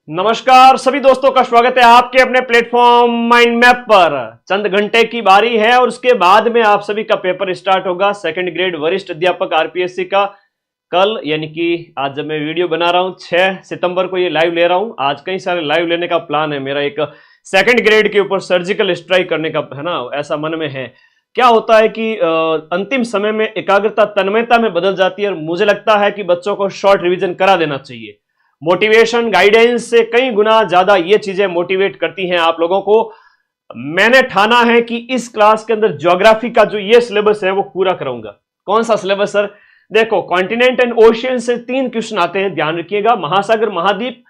नमस्कार सभी दोस्तों का स्वागत है आपके अपने प्लेटफॉर्म माइंड मैप पर। चंद घंटे की बारी है और उसके बाद में आप सभी का पेपर स्टार्ट होगा सेकंड ग्रेड वरिष्ठ अध्यापक आरपीएससी का। कल यानी कि आज जब मैं वीडियो बना रहा हूं 6 सितंबर को ये लाइव ले रहा हूं। आज कई सारे लाइव लेने का प्लान है मेरा। एक सेकंड ग्रेड के ऊपर सर्जिकल स्ट्राइक करने का है ना, ऐसा मन में है। क्या होता है कि अंतिम समय में एकाग्रता तन्मयता में बदल जाती है और मुझे लगता है कि बच्चों को शॉर्ट रिवीजन करा देना चाहिए। मोटिवेशन गाइडेंस से कई गुना ज्यादा ये चीजें मोटिवेट करती हैं आप लोगों को। मैंने ठाना है कि इस क्लास के अंदर ज्योग्राफी का जो ये सिलेबस है वो पूरा करूंगा। कौन सा सिलेबस सर? देखो, कॉन्टिनेंट एंड ओशियन से 3 क्वेश्चन आते हैं, ध्यान रखिएगा। महासागर, महाद्वीप,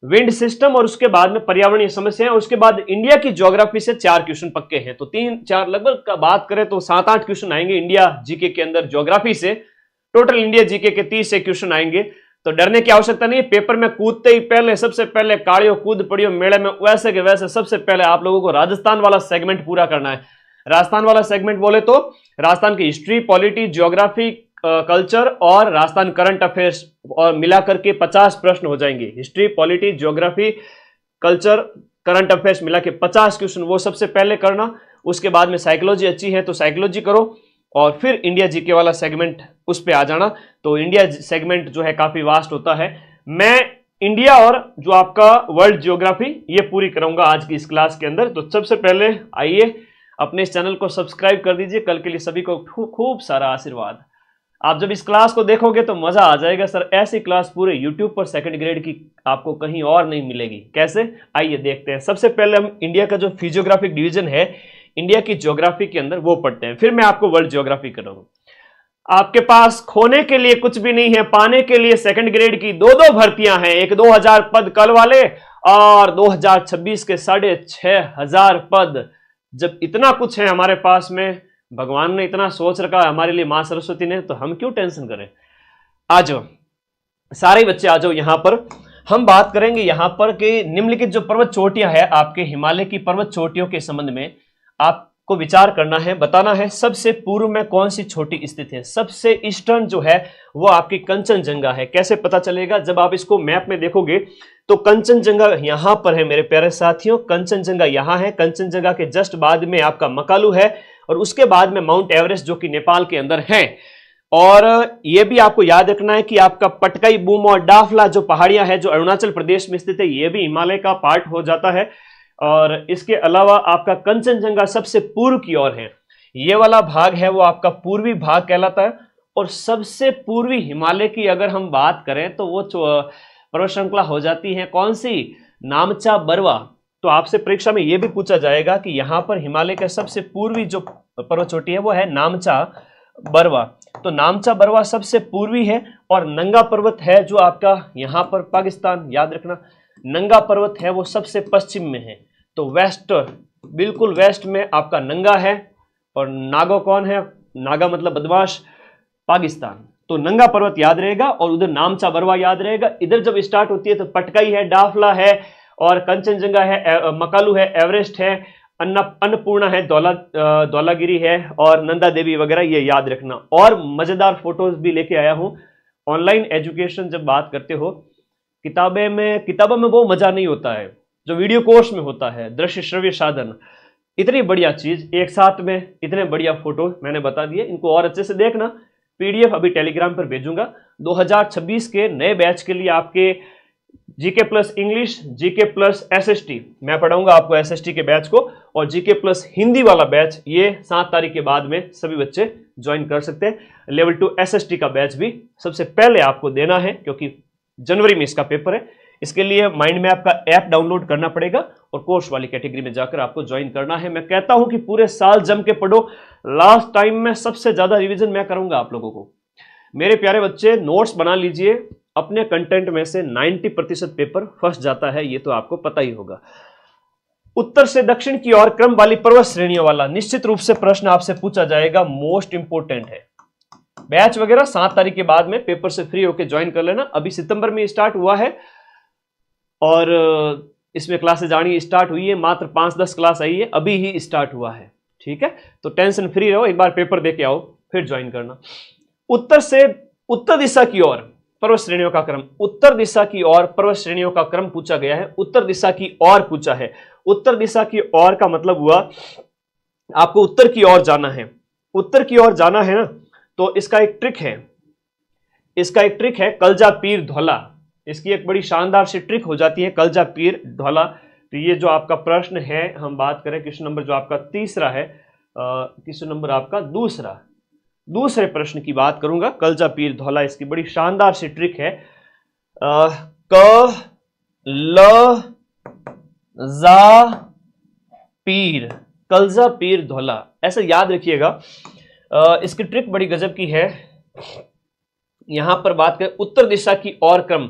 विंड सिस्टम और उसके बाद में पर्यावरणीय समस्याएं और उसके बाद इंडिया की ज्योग्राफी से 4 क्वेश्चन पक्के हैं। तो 3-4 लगभग का बात करें तो 7-8 क्वेश्चन आएंगे इंडिया जीके के अंदर ज्योग्राफी से। टोटल इंडिया जीके के 30 से क्वेश्चन आएंगे। तो डरने की आवश्यकता नहीं है। पेपर में कूदते ही पहले सबसे पहले काड़ियों कूद पड़ियो मेले में, वैसे के वैसे सबसे पहले आप लोगों को राजस्थान वाला सेगमेंट पूरा करना है। राजस्थान वाला सेगमेंट बोले तो राजस्थान की हिस्ट्री, पॉलिटी, ज्योग्राफी, कल्चर और राजस्थान करंट अफेयर्स और मिलाकर के 50 प्रश्न हो जाएंगे। History, polity, geography, culture, current affairs मिला के 50 क्वेश्चन, वो सबसे पहले करना। उसके बाद में साइकोलॉजी अच्छी है तो साइकोलॉजी करो और फिर इंडिया जीके वाला सेगमेंट उस पे आ जाना। तो इंडिया सेगमेंट जो है काफी वास्ट होता है। मैं इंडिया और जो आपका वर्ल्ड ज्योग्राफी ये पूरी कराऊंगा आज की इस क्लास के अंदर। तो सबसे पहले आइए अपने इस चैनल को सब्सक्राइब कर दीजिए। कल के लिए सभी को खूब सारा आशीर्वाद। आप जब इस क्लास को देखोगे तो मजा आ जाएगा सर। ऐसी क्लास पूरे यूट्यूब पर सेकंड ग्रेड की आपको कहीं और नहीं मिलेगी। कैसे? आइए देखते हैं। सबसे पहले हम इंडिया का जो फिजियोग्राफिक डिवीजन है इंडिया की ज्योग्राफी के अंदर वो पढ़ते हैं, फिर मैं आपको वर्ल्ड ज्योग्राफी कराऊंगा। आपके पास खोने के लिए कुछ भी नहीं है, पाने के लिए सेकंड ग्रेड की 2 भर्तियां हैं। एक 2000 पद कल वाले और 2026 के 6500 पद। जब इतना कुछ है हमारे पास में, भगवान ने इतना सोच रखा है हमारे लिए, मां सरस्वती ने, तो हम क्यों टेंशन करें। आ जाओ सारे बच्चे, आ जाओ यहां पर। हम बात करेंगे यहां पर कि निम्नलिखित जो पर्वत चोटियां हैं आपके हिमालय की पर्वत चोटियों के संबंध में आपको विचार करना है, बताना है सबसे पूर्व में कौन सी चोटी स्थित है। सबसे ईस्टर्न जो है वो आपकी कंचनजंगा है। कैसे पता चलेगा? जब आप इसको मैप में देखोगे तो कंचनजंगा यहां पर है मेरे प्यारे साथियों। कंचनजंगा यहां है। कंचनजंगा के जस्ट बाद में आपका मकालू है और उसके बाद में माउंट एवरेस्ट जो कि नेपाल के अंदर है। और यह भी आपको याद रखना है कि आपका पटकाई बूम और डाफला जो पहाड़ियां हैं जो अरुणाचल प्रदेश में स्थित है, यह भी हिमालय का पार्ट हो जाता है। और इसके अलावा आपका कंचनजंगा सबसे पूर्व की ओर है। ये वाला भाग है वो आपका पूर्वी भाग कहलाता है। और सबसे पूर्वी हिमालय की अगर हम बात करें तो वो पर्वत श्रृंखला हो जाती है कौन सी? नामचा बरवा। तो आपसे परीक्षा में यह भी पूछा जाएगा कि यहां पर हिमालय का सबसे पूर्वी जो पर्वत चोटी है वो है नामचा बरवा। तो नामचा बरवा सबसे पूर्वी है। और नंगा पर्वत है जो आपका यहां पर पाकिस्तान, याद रखना नंगा पर्वत है वो सबसे पश्चिम में है। तो वेस्ट, बिल्कुल वेस्ट में आपका नंगा है। और नागो कौन है? नागा मतलब बदमाश, पाकिस्तान। तो नंगा पर्वत याद रहेगा और उधर नामचा बरवा याद रहेगा। इधर जब स्टार्ट होती है तो पटकाई है, डाफला है और कंचनजंगा है, मकालू है, एवरेस्ट है, अन्नपूर्णा है, धौलागिरी है और नंदा देवी वगैरह, ये याद रखना। और मजेदार फोटोज भी लेके आया हूं। ऑनलाइन एजुकेशन जब बात करते हो किताबों में वो मजा नहीं होता है जो वीडियो कोर्स में होता है। दृश्य श्रव्य साधन, इतनी बढ़िया चीज एक साथ में इतने बढ़िया फोटो मैंने बता दिए। इनको और अच्छे से देखना। पीडीएफ अभी टेलीग्राम पर भेजूंगा। 2026 के नए बैच के लिए आपके GK plus English, GK plus SST, मैं पढ़ाऊंगा आपको एसएसटी के बैच को। और जीके प्लस हिंदी वाला बैच ये 7 तारीख के बाद में सभी बच्चे ज्वाइन कर सकते हैं। लेवल 2 एसएसटी का बैच भी सबसे पहले आपको देना है क्योंकि जनवरी में इसका पेपर है। इसके लिए माइंड मैप का ऐप डाउनलोड करना पड़ेगा और कोर्स वाली कैटेगरी में जाकर आपको ज्वाइन करना है। मैं कहता हूं कि पूरे साल जम के पढ़ो। लास्ट टाइम में सबसे ज्यादा रिवीजन मैं करूंगा आप लोगों को। मेरे प्यारे बच्चे नोट्स बना लीजिए। अपने कंटेंट में से 90% पेपर फर्स्ट जाता है, ये तो आपको पता ही होगा। उत्तर से दक्षिण की ओर क्रम वाली पर्वत श्रेणियों वाला निश्चित रूप से प्रश्न आपसे पूछा जाएगा, मोस्ट इंपोर्टेंट है। बैच वगैरह 7 तारीख के बाद में पेपर से फ्री होकर ज्वाइन कर लेना। अभी सितंबर में स्टार्ट हुआ है और इसमें क्लासेज आनी स्टार्ट हुई है। मात्र 5-10 क्लास आई है, अभी ही स्टार्ट हुआ है। ठीक है, तो टेंशन फ्री रहो। एक बार पेपर देके आओ फिर ज्वाइन करना। उत्तर से उत्तर दिशा की ओर पर्वत श्रेणियों का क्रम, उत्तर दिशा की ओर पर्वत श्रेणियों का क्रम पूछा गया है, उत्तर दिशा की ओर पूछा है। उत्तर दिशा की ओर का मतलब हुआ आपको उत्तर की ओर जाना है, उत्तर की ओर जाना है ना, तो इसका एक ट्रिक है, इसका एक ट्रिक है कलजा पीर धौला। इसकी एक बड़ी शानदार सी ट्रिक हो जाती है कलजा पीर धौला। तो ये जो आपका प्रश्न है, हम बात करें क्वेश्चन नंबर जो आपका तीसरा है, क्वेश्चन नंबर आपका दूसरे प्रश्न की बात करूंगा, कलजा पीर धौला। इसकी बड़ी शानदार सी ट्रिक है, क ल जा पीर, कलजा पीर धौला, ऐसा याद रखिएगा। इसकी ट्रिक बड़ी गजब की है। यहां पर बात करें उत्तर दिशा की ओर क्रम,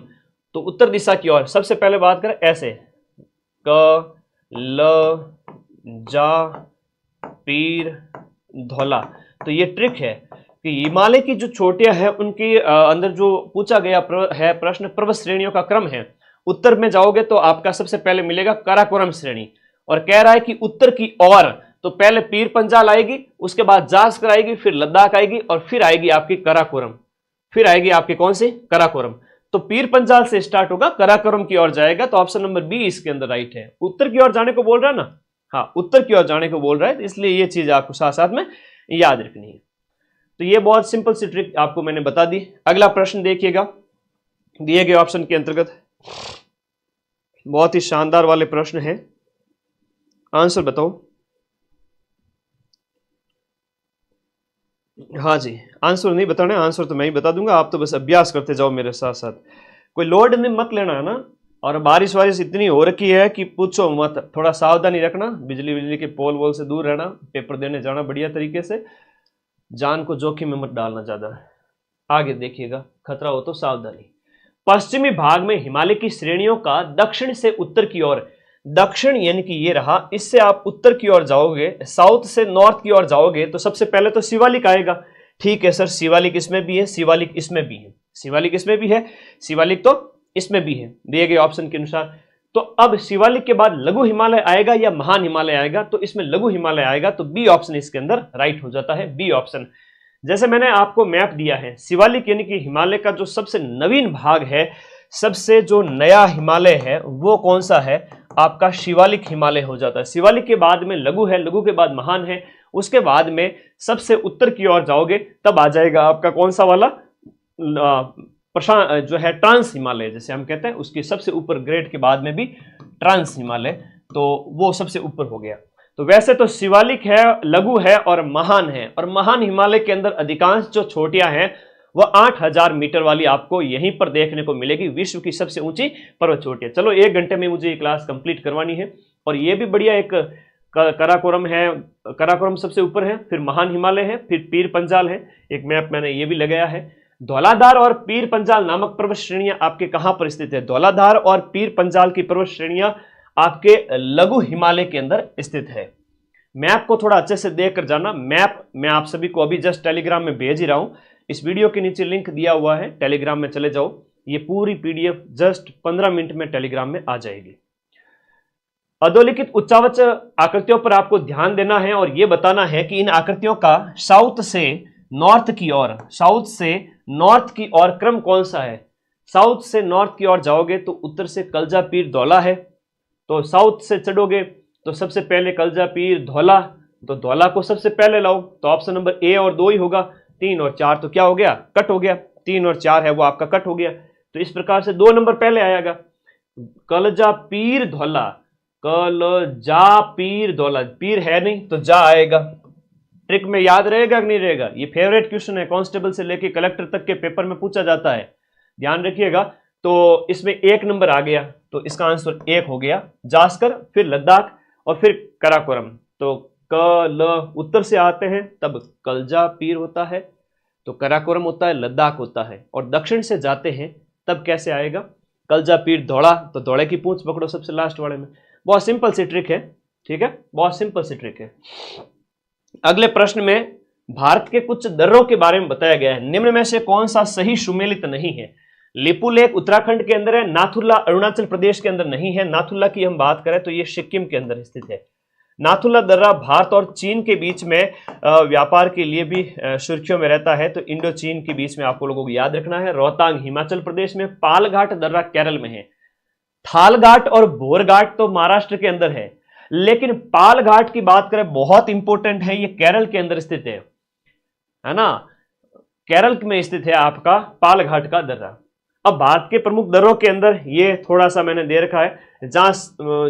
तो उत्तर दिशा की ओर सबसे पहले बात करें ऐसे, क ल जा पीर धौला। तो ये ट्रिक है कि हिमालय की जो चोटियां हैं उनके अंदर जो पूछा गया है प्रश्न पर्वत श्रेणियों का क्रम है। उत्तर में जाओगे तो आपका सबसे पहले मिलेगा काराकोरम श्रेणी, और कह रहा है कि उत्तर की ओर तो पहले पीर पंजाल आएगी, उसके बाद जास्कर आएगी, फिर लद्दाख आएगी, और फिर आएगी आपकी काराकोरम, फिर आएगी आपकी कौन सी, काराकोरम। तो पीर पंजाल से स्टार्ट होगा, काराकोरम की ओर जाएगा, तो ऑप्शन नंबर बी इसके अंदर राइट है। उत्तर की ओर जाने को बोल रहा है ना, हाँ उत्तर की ओर जाने को बोल रहा है, इसलिए ये चीज आपको साथ साथ में याद रखनी है। तो ये बहुत सिंपल सी ट्रिक आपको मैंने बता दी। अगला प्रश्न देखिएगा, दिए गए ऑप्शन के अंतर्गत बहुत ही शानदार वाले प्रश्न है, आंसर बताओ। हाँ जी, आंसर नहीं बताना, आंसर तो मैं ही बता दूंगा, आप तो बस अभ्यास करते जाओ मेरे साथ साथ, कोई लोड नहीं मत लेना है ना। और बारिश वारिश इतनी हो रखी है कि पूछो मत, थोड़ा सावधानी रखना, बिजली के पोल वोल से दूर रहना, पेपर देने जाना बढ़िया तरीके से, जान को जोखिम में मत डालना ज्यादा। आगे देखिएगा, खतरा हो तो सावधानी। पश्चिमी भाग में हिमालय की श्रेणियों का दक्षिण से उत्तर की ओर, दक्षिण यानी कि ये रहा, इससे आप उत्तर की ओर जाओगे, साउथ से नॉर्थ की ओर जाओगे तो सबसे पहले तो शिवालिक आएगा। ठीक है सर, शिवालिक इसमें भी है, शिवालिक इसमें भी है, शिवालिक इसमें भी है, शिवालिक तो इसमें भी है दिए गए ऑप्शन के अनुसार। तो अब शिवालिक के बाद लघु हिमालय आएगा या महान हिमालय आएगा, तो इसमें लघु हिमालय आएगा, तो बी ऑप्शन इसके अंदर राइट हो जाता है, बी ऑप्शन। जैसे मैंने आपको मैप दिया है, शिवालिक यानी कि हिमालय का जो सबसे नवीन भाग है, सबसे जो नया हिमालय है वो कौन सा है, आपका शिवालिक हिमालय हो जाता है। शिवालिक के बाद में लघु है, लघु के बाद महान है, उसके बाद में सबसे उत्तर की ओर जाओगे तब आ जाएगा आपका कौन सा वाला, प्रशांत जो है ट्रांस हिमालय जैसे हम कहते हैं, उसकी सबसे ऊपर ग्रेड के बाद में भी ट्रांस हिमालय, तो वो सबसे ऊपर हो गया। तो वैसे तो शिवालिक है, लघु है और महान है, और महान हिमालय के अंदर अधिकांश जो चोटियां हैं वह 8000 मीटर वाली आपको यहीं पर देखने को मिलेगी, विश्व की सबसे ऊंची पर्वत चोटियां। चलो 1 घंटे में मुझे ये क्लास कंप्लीट करवानी है, और ये भी बढ़िया एक काराकोरम है, काराकोरम सबसे ऊपर है, फिर महान हिमालय है, फिर पीर पंजाल है, एक मैप मैंने ये भी लगाया है। धौलाधार और पीर पंजाल नामक पर्वत श्रेणियां आपके कहां पर स्थित है, धौलाधार और पीर पंजाल की पर्वत श्रेणियां आपके लघु हिमालय के अंदर स्थित है। मैप को थोड़ा अच्छे से देख कर जाना, मैप मैं आप सभी को अभी जस्ट टेलीग्राम में भेज ही रहा हूं, इस वीडियो के नीचे लिंक दिया हुआ है, टेलीग्राम में चले जाओ, ये पूरी पीडीएफ जस्ट 15 मिनट में टेलीग्राम में आ जाएगी। अधोलिखित उच्चावच आकृतियों पर आपको ध्यान देना है और यह बताना है कि इन आकृतियों का साउथ से नॉर्थ की ओर, साउथ से नॉर्थ की ओर क्रम कौन सा है। साउथ से नॉर्थ की ओर जाओगे तो उत्तर से कलजा पीर धौला है, तो साउथ से चढ़ोगे तो सबसे पहले कलजा पीर धौला, तो धौला को सबसे पहले लाओ, तो ऑप्शन नंबर ए और 2 ही होगा। 3 और 4 तो क्या हो गया, कट हो गया, 3 और 4 है वो आपका कट हो गया, तो इस प्रकार से 2 नंबर पहले आएगा, कलजा पीर धौला, कलजा पीर धौला, पीर है नहीं तो जा आएगा। ट्रिक में याद रहेगा कि नहीं रहेगा, ये फेवरेट क्वेश्चन है, कांस्टेबल से लेके कलेक्टर तक के पेपर में पूछा जाता है, ध्यान रखिएगा। तो इसमें 1 नंबर आ गया, तो इसका आंसर 1 हो गया, जास्कर, फिर लद्दाख और फिर काराकोरम। तो कल उत्तर से आते हैं तब कलजा पीर होता है, तो काराकोरम होता है, लद्दाख होता है, और दक्षिण से जाते हैं तब कैसे आएगा, कलजा पीर धौला, तो धौले की पूंछ पकड़ो सबसे लास्ट वाले में। बहुत सिंपल सी ट्रिक है, ठीक है, बहुत सिंपल सी ट्रिक है। अगले प्रश्न में भारत के कुछ दर्रों के बारे में बताया गया है, निम्न में से कौन सा सही सुमेलित नहीं है। लिपुलेख उत्तराखंड के अंदर है, नाथुला अरुणाचल प्रदेश के अंदर नहीं है, नाथुला की हम बात करें तो ये सिक्किम के अंदर स्थित है। नाथुला दर्रा भारत और चीन के बीच में व्यापार के लिए भी सुर्खियों में रहता है, तो इंडो चीन के बीच में आपको लोगों को याद रखना है। रोहतांग हिमाचल प्रदेश में, पालघाट दर्रा केरल में है। थालघाट और बोरघाट तो महाराष्ट्र के अंदर है, लेकिन पालघाट की बात करें बहुत इंपॉर्टेंट है, ये केरल के अंदर स्थित है ना, केरल में स्थित है आपका पालघाट का दर्रा। अब भारत के प्रमुख दर्रों के अंदर ये थोड़ा सा मैंने दे रखा है, जहां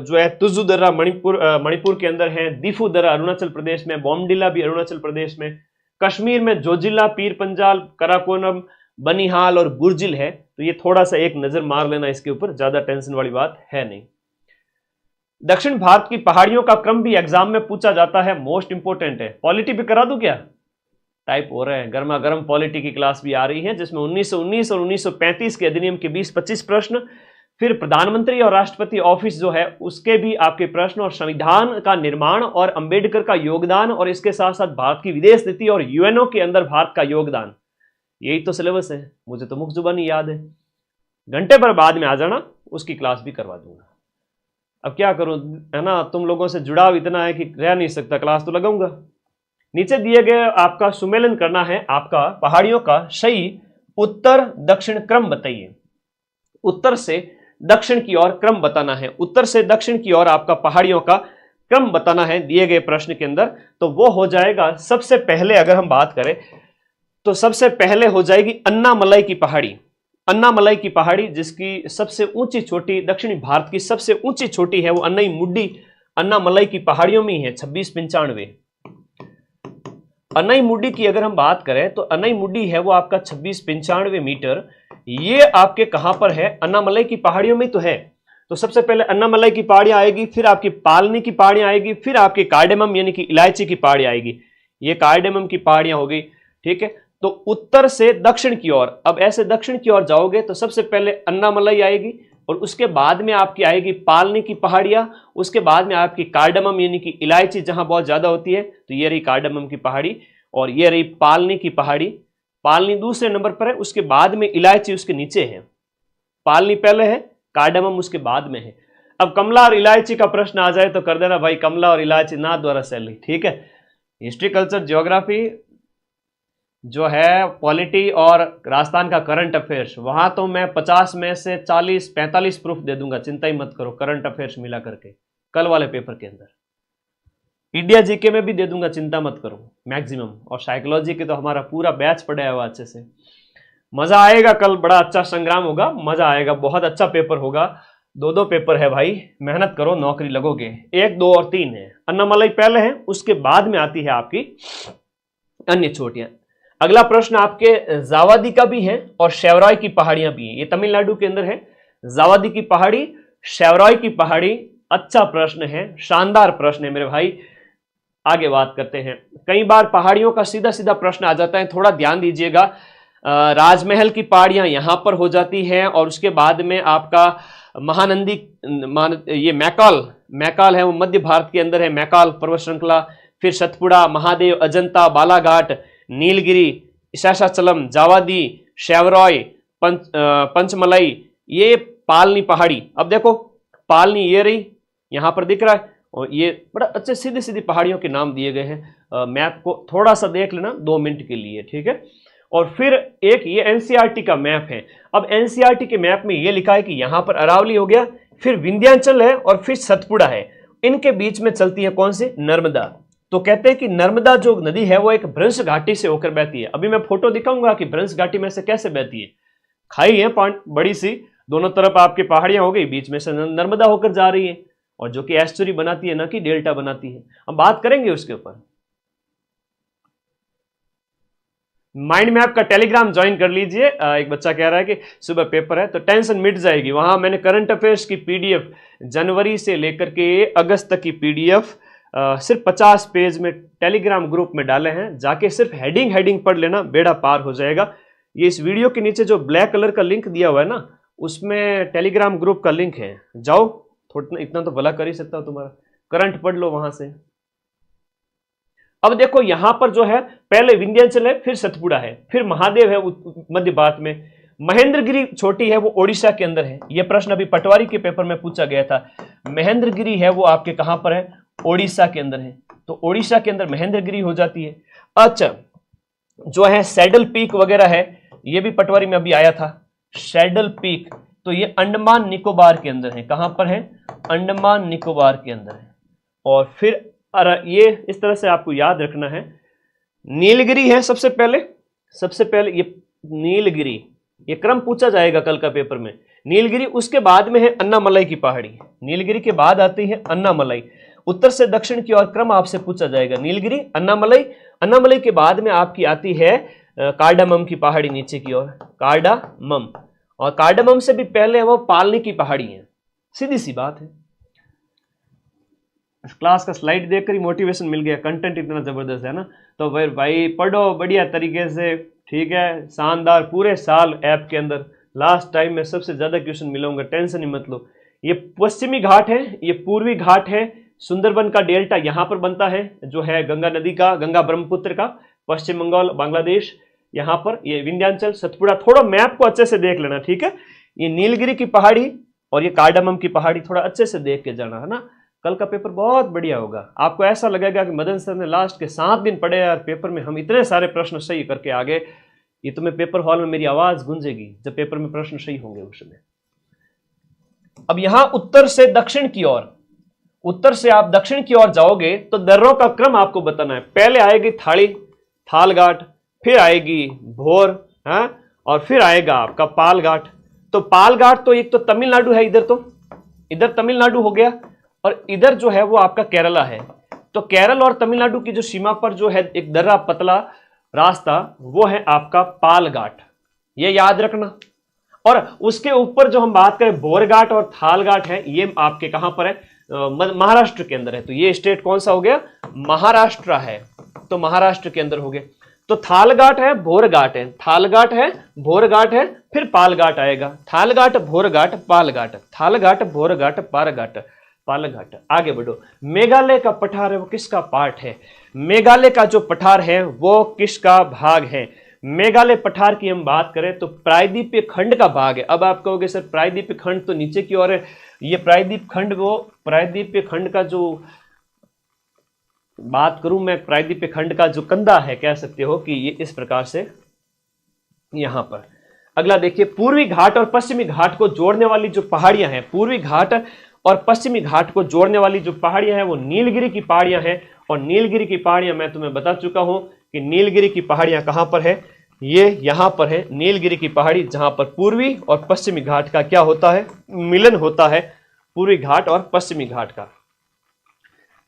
जो है तुजु दर्रा मणिपुर के अंदर है, दीफू दर्रा अरुणाचल प्रदेश में, बोमडिला भी अरुणाचल प्रदेश में, कश्मीर में जोजिला, पीर पंजाल, कराकोरम, बनिहाल और गुरजिल है। तो ये थोड़ा सा एक नजर मार लेना इसके ऊपर, ज्यादा टेंशन वाली बात है नहीं। दक्षिण भारत की पहाड़ियों का क्रम भी एग्जाम में पूछा जाता है, मोस्ट इंपोर्टेंट है। पॉलिटी भी करा दूं क्या? टाइप हो रहे हैं, गर्मा गर्म पॉलिटी की क्लास भी आ रही है, जिसमें 1919 और 1935 के अधिनियम के 20-25 प्रश्न, फिर प्रधानमंत्री और राष्ट्रपति ऑफिस जो है उसके भी आपके प्रश्न, और संविधान का निर्माण और अंबेडकर का योगदान, और इसके साथ साथ भारत की विदेश नीति और यूएनओ के अंदर भारत का योगदान। यही तो सिलेबस है, मुझे तो मुख्य जुबानी याद है। घंटे भर बाद में आ जाना, उसकी क्लास भी करवा दूंगा। अब क्या करूं, है ना, तुम लोगों से जुड़ाव इतना है कि रह नहीं सकता, क्लास तो लगाऊंगा। नीचे दिए गए आपका सुमेलन करना है, आपका पहाड़ियों का सही उत्तर दक्षिण क्रम बताइए। उत्तर से दक्षिण की ओर क्रम बताना है, उत्तर से दक्षिण की ओर आपका पहाड़ियों का क्रम बताना है दिए गए प्रश्न के अंदर। तो वो हो जाएगा, सबसे पहले अगर हम बात करें तो सबसे पहले हो जाएगी अन्नामलाई की पहाड़ी। अन्नामलाई की पहाड़ी जिसकी सबसे ऊंची चोटी, दक्षिणी भारत की सबसे ऊंची चोटी है वो अन्नई मुड्डी अन्नामलाई की पहाड़ियों में ही है, 2695। अन्नई मुड्डी की अगर हम बात करें तो अन्नई मुड्डी है वो आपका 2695 मीटर। ये आपके कहां पर है? अन्नामलाई की पहाड़ियों में तो है। तो सबसे पहले अन्नामलाई की पहाड़ियां आएगी, फिर आपकी पालनी की पहाड़ियां आएगी, फिर आपकी कार्डेमम यानी कि इलायची की पहाड़ी आएगी। ये कार्डेमम की पहाड़ियां हो गई, ठीक है। तो उत्तर से दक्षिण की ओर, अब ऐसे दक्षिण की ओर जाओगे तो सबसे पहले अन्नामलाई आएगी, और उसके बाद में आपकी आएगी पालनी की पहाड़ियां, उसके बाद में आपकी कार्डेमम यानी कि इलायची जहां बहुत ज्यादा होती है, तो ये रही कार्डेमम की पहाड़ी, और ये रही पालनी की पहाड़ी। पालनी दूसरे नंबर पर है, उसके बाद में इलायची उसके नीचे है। पालनी पहले है, कार्डेमम उसके बाद में है। अब कमला और इलायची का प्रश्न आ जाए तो कर देना भाई, कमला और इलायची ना द्वारा सैली, ठीक है। हिस्ट्री, कल्चर, ज्योग्राफी जो है, पॉलिटी और राजस्थान का करंट अफेयर्स, वहां तो मैं 50 में से 40-45 प्रूफ दे दूंगा, चिंता ही मत करो, करंट अफेयर्स मिला करके कल वाले पेपर के अंदर। इंडिया जीके में भी दे दूंगा, चिंता मत करो, मैक्सिमम। और साइकोलॉजी के तो हमारा पूरा बैच पड़ा है अच्छे से। मजा आएगा, कल बड़ा अच्छा संग्राम होगा, मजा आएगा, बहुत अच्छा पेपर होगा। 2-2 पेपर है भाई, मेहनत करो, नौकरी लगोगे। 1, 2 और 3 है। अन्नामलाई पहले है, उसके बाद में आती है आपकी अन्य चोटियां। अगला प्रश्न आपके जावादी का भी है और शेवरॉय की पहाड़ियां भी हैं। ये तमिलनाडु के अंदर है, जावादी की पहाड़ी, शेवरॉय की पहाड़ी। अच्छा प्रश्न है, शानदार प्रश्न है मेरे भाई। आगे बात करते हैं। कई बार पहाड़ियों का सीधा सीधा प्रश्न आ जाता है, थोड़ा ध्यान दीजिएगा। राजमहल की पहाड़ियां यहां पर हो जाती हैं, और उसके बाद में आपका महानंदी, ये मैकाल है, वो मध्य भारत के अंदर है, मैकाल पर्वत श्रृंखला। फिर सतपुड़ा, महादेव, अजंता, बालाघाट, नीलगिरी, शेषाचलम, जावादी, शेवरॉय, पंचमलाई, ये पालनी पहाड़ी। अब देखो पालनी ये रही, यहां पर दिख रहा है, और ये बड़ा अच्छे सीधी सीधी पहाड़ियों के नाम दिए गए हैं। मैप को थोड़ा सा देख लेना 2 मिनट के लिए, ठीक है। और फिर एक ये एनसीईआरटी का मैप है। अब एनसीईआरटी के मैप में ये लिखा है कि यहां पर अरावली हो गया, फिर विंध्याचल है, और फिर सतपुड़ा है। इनके बीच में चलती है कौन सी? नर्मदा। तो कहते हैं कि नर्मदा जो नदी है वो एक भ्रंश घाटी से होकर बहती है। अभी मैं फोटो दिखाऊंगा कि भ्रंश घाटी में से कैसे बहती है। खाई है बड़ी सी, दोनों तरफ आपकी पहाड़ियां हो गई, बीच में से नर्मदा होकर जा रही है, और जो कि एस्चुरी बनाती है, ना कि डेल्टा बनाती है। हम बात करेंगे उसके ऊपर। माइंड मैप का टेलीग्राम ज्वाइन कर लीजिए। एक बच्चा कह रहा है कि सुबह पेपर है, तो टेंशन मिट जाएगी। वहां मैंने करंट अफेयर्स की पीडीएफ जनवरी से लेकर के अगस्त तक की पीडीएफ सिर्फ 50 पेज में टेलीग्राम ग्रुप में डाले हैं। जाके सिर्फ हेडिंग पढ़ लेना, बेड़ा पार हो जाएगा। ये इस वीडियो के नीचे जो ब्लैक कलर का लिंक दिया हुआ है ना, उसमें टेलीग्राम ग्रुप का लिंक है, जाओ, थोड़ा इतना तो भला कर ही सकता हूं तुम्हारा, करंट पढ़ लो वहां से। अब देखो यहां पर जो है, पहले विंध्याचल है, फिर सतपुड़ा है, फिर महादेव है मध्य भारत में, महेंद्रगिरी छोटी है वो ओडिशा के अंदर है। यह प्रश्न अभी पटवारी के पेपर में पूछा गया था। महेंद्रगिरी है वो आपके कहां पर है? ओडिशा के अंदर है, तो ओडिशा के अंदर महेंद्रगिरी हो जाती है। अच्छा, जो है सैडल पीक वगैरह है, ये भी पटवारी में अभी आया था, सैडल पीक, तो ये अंडमान निकोबार के अंदर है। कहां पर है? अंडमान निकोबार के अंदर है। और फिर ये इस तरह से आपको याद रखना है, नीलगिरी है सबसे पहले ये नीलगिरी, ये क्रम पूछा जाएगा कल का पेपर में। नीलगिरी, उसके बाद में है अन्नामलाई की पहाड़ी, नीलगिरी के बाद आती है अन्नामलाई। उत्तर से दक्षिण की ओर क्रम आपसे पूछा जाएगा, नीलगिरी, अन्नामलाई, अन्नामलाई के बाद में आपकी आती है कार्डामम की पहाड़ी नीचे की ओर, कार्डामम, और कार्डामम से भी पहले वो पालनी की पहाड़ी है। सीधी सी बात है। क्लास का स्लाइड देखकर ही मोटिवेशन मिल गया, कंटेंट इतना जबरदस्त है ना। तो भाई पढ़ो बढ़िया तरीके से, ठीक है, शानदार, पूरे साल ऐप के अंदर लास्ट टाइम में सबसे ज्यादा क्वेश्चन मिलूंगा, टेंशन ही मत लो। ये पश्चिमी घाट है, ये पूर्वी घाट है, सुंदरबन का डेल्टा यहां पर बनता है, जो है गंगा नदी का, गंगा ब्रह्मपुत्र का, पश्चिम बंगाल, बांग्लादेश, यहां पर ये विंध्याचल, सतपुड़ा। थोड़ा मैप को अच्छे से देख लेना, ठीक है। ये नीलगिरी की पहाड़ी और ये कार्डामम की पहाड़ी थोड़ा अच्छे से देख के जाना, है ना। कल का पेपर बहुत बढ़िया होगा। आपको ऐसा लगेगा कि मदन सर ने लास्ट के 7 दिन पढ़े यार, पेपर में हम इतने सारे प्रश्न सही करके आ गए। ये तुम्हें पेपर हॉल में मेरी आवाज गूंजेगी जब पेपर में प्रश्न सही होंगे उस समय। अब यहां उत्तर से दक्षिण की ओर, उत्तर से आप दक्षिण की ओर जाओगे तो दर्रों का क्रम आपको बताना है। पहले आएगी थालघाट, फिर आएगी भोर, है, और फिर आएगा आपका पालघाट। तो पालघाट तो एक तो तमिलनाडु है, इधर तमिलनाडु हो गया, और इधर जो है वो आपका केरला है। तो केरल और तमिलनाडु की जो सीमा पर जो है एक दर्रा पतला रास्ता, वो है आपका पालघाट, ये याद रखना। और उसके ऊपर जो हम बात करें भोरघाट और थालघाट है, ये आपके कहां पर है? महाराष्ट्र के अंदर है। तो ये स्टेट कौन सा हो गया? महाराष्ट्र है, तो महाराष्ट्र के अंदर हो गया। तो थालघाट है, भोरघाट है, थालघाट है, भोरघाट है, फिर पालघाट आएगा। थालघाट, भोरघाट, पालघाट, थालघाट, भोरघाट, पालघाट। आगे बढ़ो। मेघालय का पठार है वो किसका पार्ट है? मेघालय का जो पठार है वो किसका भाग है? मेघालय पठार की हम बात करें तो प्रायद्वीपीय खंड का भाग है। अब आप कहोगे सर प्रायद्वीपीय खंड तो नीचे की ओर है, ये प्रायद्वीप खंड, वो प्रायद्वीपीय खंड का जो बात करूं मैं, प्रायद्वीपीय खंड का जो कंधा है, कह सकते हो कि ये इस प्रकार से यहां पर। अगला देखिए, पूर्वी घाट और पश्चिमी घाट को जोड़ने वाली जो पहाड़ियां हैं, पूर्वी घाट और पश्चिमी घाट को जोड़ने वाली जो पहाड़ियां हैं वो नीलगिरी की पहाड़ियां हैं। और नीलगिरी की पहाड़ियां मैं तुम्हें बता चुका हूं कि नीलगिरी की पहाड़ियां कहां पर है, ये यहां पर है नीलगिरी की पहाड़ी, जहां पर पूर्वी और पश्चिमी घाट का क्या होता है? मिलन होता है, पूर्वी घाट और पश्चिमी घाट का।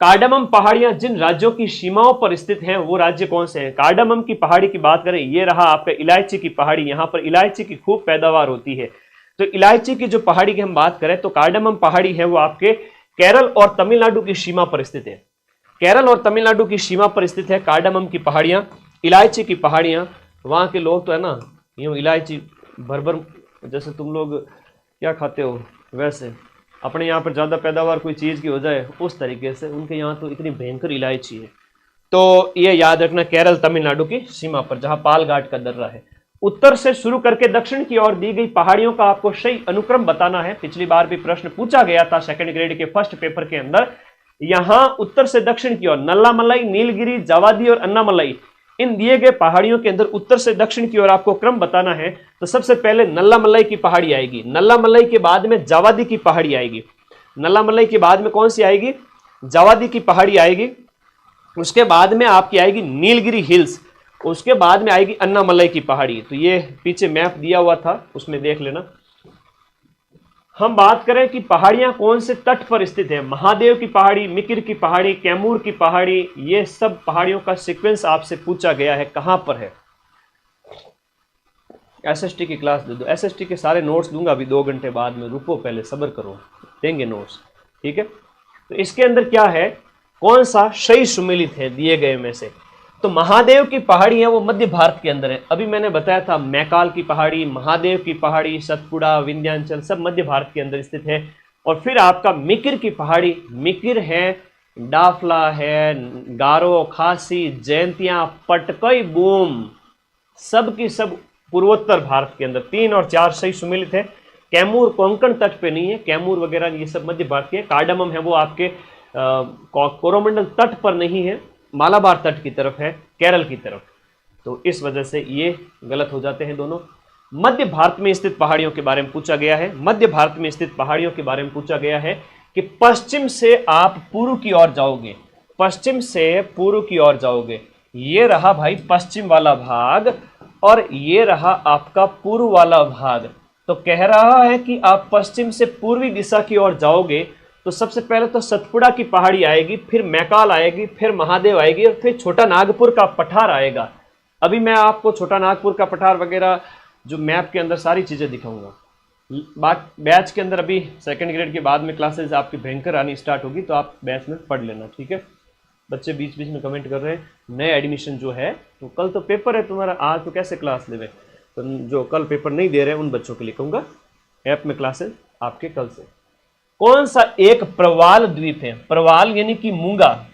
कार्डामम पहाड़ियां जिन राज्यों की सीमाओं पर स्थित हैं वो राज्य कौन से हैं? कार्डामम की पहाड़ी की बात करें, ये रहा आपका इलायची की पहाड़ी, यहां पर इलायची की खूब पैदावार होती है। तो इलायची की जो पहाड़ी की हम बात करें तो कार्डामम पहाड़ी है वो आपके केरल और तमिलनाडु की सीमा पर स्थित है। केरल और तमिलनाडु की सीमा पर स्थित है कार्डामम की पहाड़ियां, इलायची की पहाड़ियां। वहां के लोग तो है ना, यूं इलायची भर, जैसे तुम लोग क्या खाते हो वैसे अपने यहाँ पर ज्यादा पैदावार कोई चीज की हो जाए उस तरीके से उनके यहाँ तो इतनी भयंकर इलायची है। तो ये याद रखना, केरल तमिलनाडु की सीमा पर जहां पालघाट का दर्रा है। उत्तर से शुरू करके दक्षिण की ओर दी गई पहाड़ियों का आपको सही अनुक्रम बताना है। पिछली बार भी प्रश्न पूछा गया था सेकंड ग्रेड के फर्स्ट पेपर के अंदर। यहां उत्तर से दक्षिण की ओर नल्लामलाई, नीलगिरी, जावादी और अन्नामलाई, इन दिए गए पहाड़ियों के अंदर उत्तर से दक्षिण की ओर आपको क्रम बताना है। तो सबसे पहले नल्लामलाई की पहाड़ी आएगी, नल्लामलाई के बाद में जावादी की पहाड़ी आएगी, नल्लामलाई के बाद में कौन सी आएगी? जावादी की पहाड़ी आएगी। उसके बाद में आपकी आएगी नीलगिरी हिल्स, उसके बाद में आएगी अन्नामलाई की पहाड़ी। तो ये पीछे मैप दिया हुआ था, उसमें देख लेना। हम बात करें कि पहाड़ियां कौन से तट पर स्थित है, महादेव की पहाड़ी, मिकिर की पहाड़ी, कैमूर की पहाड़ी, ये सब पहाड़ियों का सीक्वेंस आपसे पूछा गया है, कहां पर है। एसएसटी की क्लास दे दो, एसएसटी के सारे नोट्स दूंगा अभी 2 घंटे बाद में, रुको पहले सब्र करो, देंगे नोट्स, ठीक है। तो इसके अंदर क्या है, कौन सा सही सुमेलित है दिए गए में से? तो महादेव की पहाड़ी है वो मध्य भारत के अंदर है। अभी मैंने बताया था मैकाल की पहाड़ी, महादेव की पहाड़ी, सतपुड़ा, विंध्याचल सब मध्य भारत के अंदर स्थित है। और फिर आपका मिकिर की पहाड़ी, मिकिर है, डाफला है, गारो, खासी, जयंतियां, पटकई, बूम, सब की सब पूर्वोत्तर भारत के अंदर। 3 और 4 सही सुमेलित है। कैमूर कोंकण तट पे नहीं है, कैमूर वगैरह ये सब मध्य भारत के। कार्डामम है वो आपके कोरोमंडल तट पर नहीं है, मालाबार तट की तरफ है, केरल की तरफ। तो इस वजह से ये गलत हो जाते हैं दोनों। मध्य भारत में स्थित पहाड़ियों के बारे में पूछा गया है। मध्य भारत में स्थित पहाड़ियों के बारे में पूछा गया है कि पश्चिम से आप पूर्व की ओर जाओगे, पश्चिम से पूर्व की ओर जाओगे, ये रहा भाई पश्चिम वाला भाग और ये रहा आपका पूर्व वाला भाग। तो कह रहा है कि आप पश्चिम से पूर्वी दिशा की ओर जाओगे तो सबसे पहले तो सतपुड़ा की पहाड़ी आएगी, फिर मैकाल आएगी, फिर महादेव आएगी और फिर छोटा नागपुर का पठार आएगा। अभी मैं आपको छोटा नागपुर का पठार वगैरह जो मैप के अंदर सारी चीजें दिखाऊंगा। बैच के अंदर अभी सेकंड ग्रेड के बाद में क्लासेस आपकी भयंकर आनी स्टार्ट होगी, तो आप बैच में पढ़ लेना, ठीक है। बच्चे बीच बीच में कमेंट कर रहे हैं नए एडमिशन जो है, तो कल तो पेपर है तुम्हारा, आज तो कैसे क्लास लेवे। तो जो कल पेपर नहीं दे रहे हैं उन बच्चों के लिए कहूँगा ऐप में क्लासेस आपके कल से। कौन सा एक प्रवाल द्वीप है? प्रवाल यानी कि मूंगा,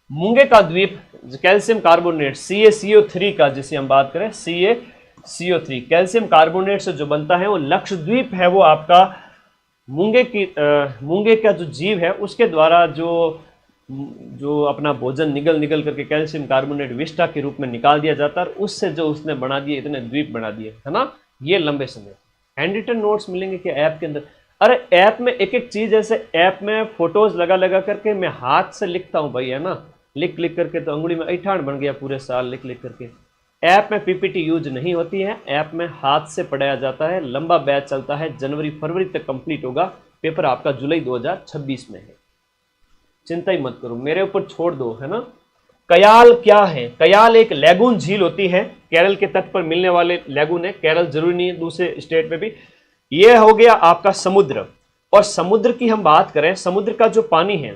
मूंगे का द्वीप कैल्शियम कार्बोनेट CaCO3 का, जिसे हम बात करें CaCO3 कैल्शियम कार्बोनेट से जो बनता है वो लक्षद्वीप है। वो आपका मूंगे का जो जीव है उसके द्वारा जो अपना भोजन निगल करके कैल्शियम कार्बोनेट विष्टा के रूप में निकाल दिया जाता है, और उससे जो उसने बना दिए, इतने द्वीप बना दिए, है ना। ये लंबे समय हैंड रिटन नोट्स मिलेंगे क्या ऐप के अंदर? अरे ऐप में एक एक चीज, ऐसे ऐप में फोटोज लगा करके मैं हाथ से लिखता हूँ भाई, है ना, लिख करके तो अंगुली में ऐठान बन गया पूरे साल लिख करके। ऐप में पीपीटी यूज नहीं होती है, ऐप में हाथ से पढ़ाया जाता है। लंबा बैच चलता है, जनवरी फरवरी तक कंप्लीट होगा। पेपर आपका जुलाई 2026 में है, चिंता ही मत करो, मेरे ऊपर छोड़ दो, है ना। कयाल क्या है? कयाल एक लैगून झील होती है, केरल के तट पर मिलने वाले लैगून है। केरल जरूरी नहीं है, दूसरे स्टेट में भी। ये हो गया आपका समुद्र। और समुद्र की हम बात करें, समुद्र का जो पानी है,